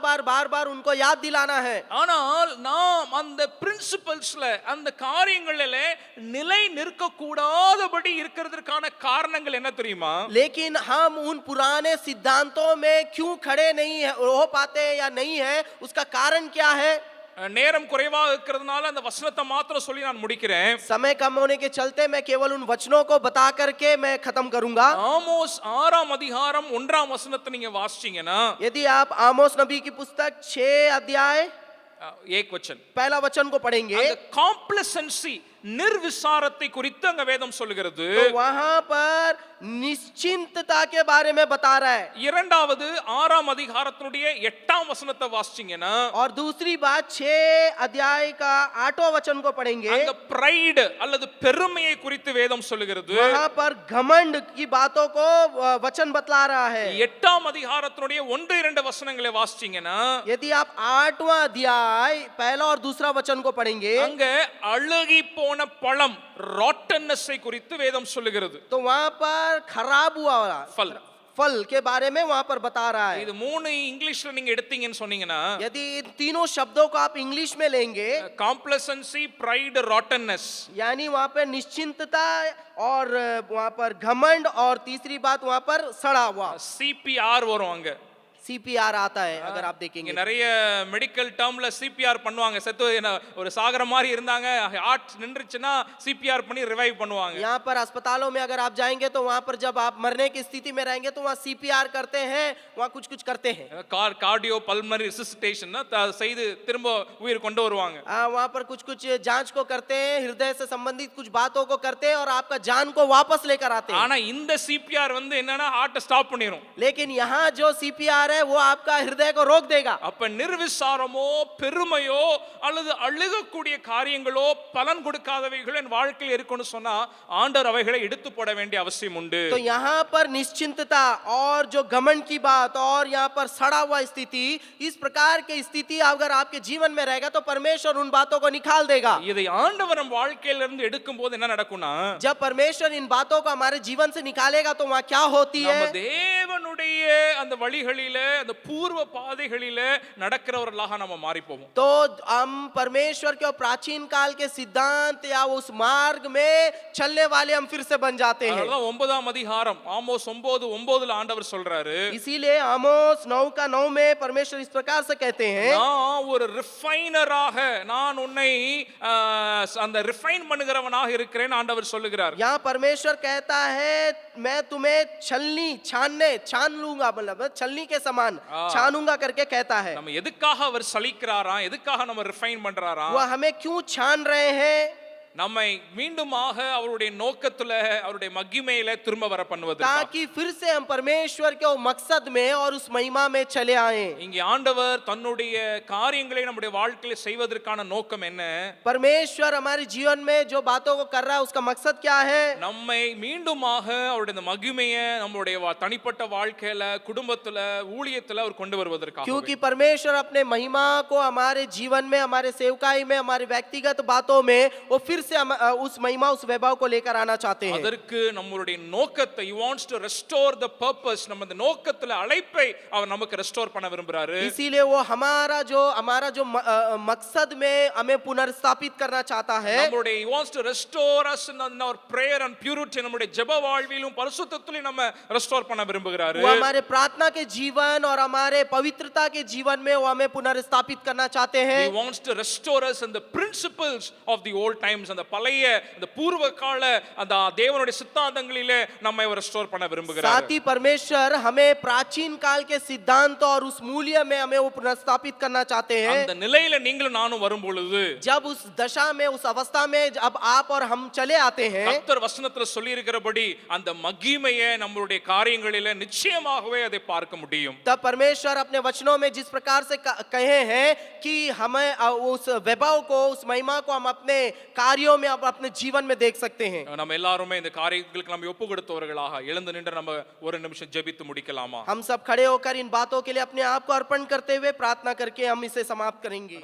बार उनको याद दिलाना है। ஆனால் நாம் அந்த பிரின்சிபல்ஸ்ல, அந்த காரியங்களில நிலை நிற்க கூடாதபடி இருக்கிறதுக்கான காரணங்கள் என்ன தெரியுமா? लेकिन हम उन पुराने सिद्धांतों में क्यों खड़े नहीं हो पाते या नहीं है, उसका कारण क्या है? நேரம் குறைவாக இருக்கிறதுனால அந்த வசனத்தை மாத்திரம் சொல்லி நான் முடிக்கிறேன். समय कम होने के चलते मैं केवल उन वचनों को बता करके मैं खत्म करूंगा। ஆமோஸ் 6ஆம் அதிகாரம் 1ஆம் வசனத்தை நீங்க வாசிச்சீங்கன்னா, यदि आप आमोस नबी की पुस्तक 6 अध्याय एक वचन पहला वचन को पढ़ेंगे அந்த காம்ப்ளசன்சி, निर्विसारத்தை குறித்து அங்க வேதம் சொல்லுகிறது. तो वहां पर निश्चिंतता के बारे में बता रहा है। இரண்டாவது 6ஆம் அதிகாரத்தினுடைய 8ஆம் வசனத்தை வாசிச்சீங்கன்னா, और दूसरी बात 6 अध्याय का 8वां वचन को पढ़ेंगे, அங்க பிரைட் அல்லது பெருமையை குறித்து வேதம் சொல்லுகிறது. वहां पर घमंड की बातों को वचन बतला रहा है। 8ஆம் அதிகாரத்தினுடைய 1-2 வசனங்களை வாசிச்சீங்கன்னா, यदि आप 8वां अध्याय पहला और दूसरा वचन को पढ़ेंगे, அங்க அழுகி போன பழம், ராட்டன்னஸை குறித்து வேதம் சொல்லுகிறது. तो वहां पर खराब हुआ फल के बारे में वहां पर बता रहा है। இது மூணு இங்கிலீஷ்ல நீங்க எடுத்தீங்கன்னு சொன்னீங்கன்னா, यदि इन तीनों शब्दों को आप इंग्लिश में लेंगे, காம்ப்ளசன்சி, பிரைட், ராட்டன்னஸ், यानी वहां पर निश्चिंतता और वहां पर घमंड और तीसरी बात वहां पर सड़ा हुआ CPR வரும். அங்க CPR आता है अगर आप இங்க देखेंगे। நிறைய மெடிக்கல் டேர்ம்ல CPR பண்ணுவாங்க. செத்து ஒரு சாகர மாதிரி இருந்தாங்க, ஹார்ட் நின்றுச்சுன்னா CPR பண்ணி ரிவைவ் பண்ணுவாங்க. यहाँ पर अस्पतालों में अगर आप जाएंगे तो वहां पर जब आप मरने की स्थिति में रहेंगे तो वहां CPR करते हैं, वहां कुछ करते हैं। கார்டியோ பல்மனரி ரெசிசிட்டேஷன் செய்து திரும்ப உயிர் கொண்டு வருவாங்க. वहां पर कुछ जांच को करते हैं, हृदय से संबंधित कुछ बातों को करते हैं और आपका जान को वापस लेकर आते हैं। ஆனா இந்த CPR வந்து என்னன்னா ஹார்ட் ஸ்டாப் பண்ணிரும். लेकिन यहाँ जो CPR है वो आपका हृदय को रोक देगा। அப்ப निर्विसाரமோ, பெருமையோ அல்லது அழுகக்கூடிய காரியங்களோ, பலன் கொடுக்காதவைகளோ என் வாழ்க்கையில் இருக்குன்னு சொன்னா ஆண்டவர் அவைகளை எடுத்து போட வேண்டிய அவசியம் உண்டு. तो यहाँ पर निश्चिंतता और जो घमंड की बात और यहाँ पर सड़ा हुआ स्थिति, इस प्रकार की स्थिति अगर आपके जीवन में रहेगा तो परमेश्वर उन बातों को निकाल देगा। இதை ஆண்டவர் நம் வாழ்க்கையில இருந்து எடுக்கும் போது என்ன நடக்கும்னா, जब परमेश्वर इन बातों को हमारे जीवन से निकालेगा तो वहां क्या होती நம்ம है? தேவனுடைய அந்த வழிகளிலே, அந்த பூர்வ பாதைகளிலே நடக்கிறவர்களாக நம்ம மாறி போவோம். तो हम परमेश्वर के और प्राचीन काल के सिद्धांत या उस मार्ग में चलने वाले हम फिर से बन जाते हैं। அதனால 9ஆம் அதிகாரம் ஆமோஸ் 9:9ல ஆண்டவர் சொல்றாரு, इसीलिए आमोस 9 का 9 में परमेश्वर इस प्रकार से कहते हैं, நான் ஒரு ரிஃபைனராக நான் உன்னை அந்த ரிஃபைன் பண்ணுகிறவனாக இருக்கிறேன் ஆண்டவர் சொல்லுகிறார். यहाँ परमेश्वर कहता है मैं तुम्हें छान लूंगा, मतलब छलनी के समान छानूंगा करके कहता है। நம்ம எதுக்காக அவர் சலிக்கிறாராம், எதுக்காக நம்ம ரிஃபைன் பண்றாராம்? वह हमें क्यों छान रहे हैं? நம்மை மீண்டுமாக அவருடைய நோக்கத்துல, அவருடைய மகிமையில திரும்ப வர பண்ணுவதற்காக, ताकि फिर से हम परमेश्वर के मकसद में और उस महिमा में चले आए। இங்கே ஆண்டவர் தன்னுடைய காரியங்களை நம்முடைய வாழ்க்கையில செய்வதற்கான நோக்கம் என்ன? परमेश्वर हमारे जीवन में जो बातों को कर रहा है उसका मकसद क्या है? நம்மை மீண்டுமாக அவருடைய மகிமையை நம்முடைய தனிப்பட்ட வாழ்க்கையில, குடும்பத்துல, ஊழியத்துல அவர் கொண்டு வருவதற்காக. क्योंकि परमेश्वर अपने महिमा को हमारे जीवन में, हमारे सेवकाई में, हमारे व्यक्तिगत बातों में वो फिर से हम उस महिमा, उस वैभव को लेकर आना चाहते हैं। அதற்கு நம்மளுடைய நோக்கத்தை, he wants to restore the purpose, நம்ம அந்த நோக்கத்துல அழைப்பை அவர் நமக்கு ரெஸ்டோர் பண்ண விரும்புறாரு. इसीलिए वो हमारा जो मकसद में हमें पुनर्स्थापित करना चाहता है। நம்மளுடைய he wants to restore us in our prayer and purity, நம்முடைய ஜெப வாழ்விலும் பரிசுத்தத்திலும் நம்ம ரெஸ்டோர் பண்ண விரும்புகிறாரு. वो हमारे प्रार्थना के जीवन और हमारे पवित्रता के जीवन में वो हमें पुनर्स्थापित करना चाहते हैं। he wants to restore us in the principles of the old times times அந்த பழைய அந்த பூர்வ கால அந்த தேவனுடைய சித்தாந்தங்களிலே நம்மை அவர் ரெஸ்டோர் பண்ண விரும்புகிறார் साथ ही परमेश्वर हमें प्राचीन काल के सिद्धांत और उस मूल्य में हमें वो पुनर्स्थापित करना चाहते हैं। அந்த நிலையில நீங்களும் நானும் வரும் பொழுது जब उस दशा में उस अवस्था में अब आप और हम चले आते हैं, கர்த்தர் வசனத்துல சொல்லி இருக்கிறபடி அந்த மகிமையை நம்மளுடைய காரியங்களிலே நிச்சயமாகவே அதை பார்க்க முடியும் तब परमेश्वर अपने वचनों में जिस प्रकार से कहे हैं कि हमें उस वैभव को, उस महिमा को हम अपने कार्यों में, अपने जीवन में देख सकते हैं। நம்ம எல்லாருமே இந்த காரியங்களுக்கு நம்ம ஒப்பு கொடுத்தவர்களாக எழுந்து நின்று நம்ம ஒரு நிமிஷம் ஜெபித்து முடிக்கலாமா? हम सब खड़े होकर इन बातों के लिए अपने आप को अर्पण करते हुए प्रार्थना करके हम इसे समाप्त करेंगे।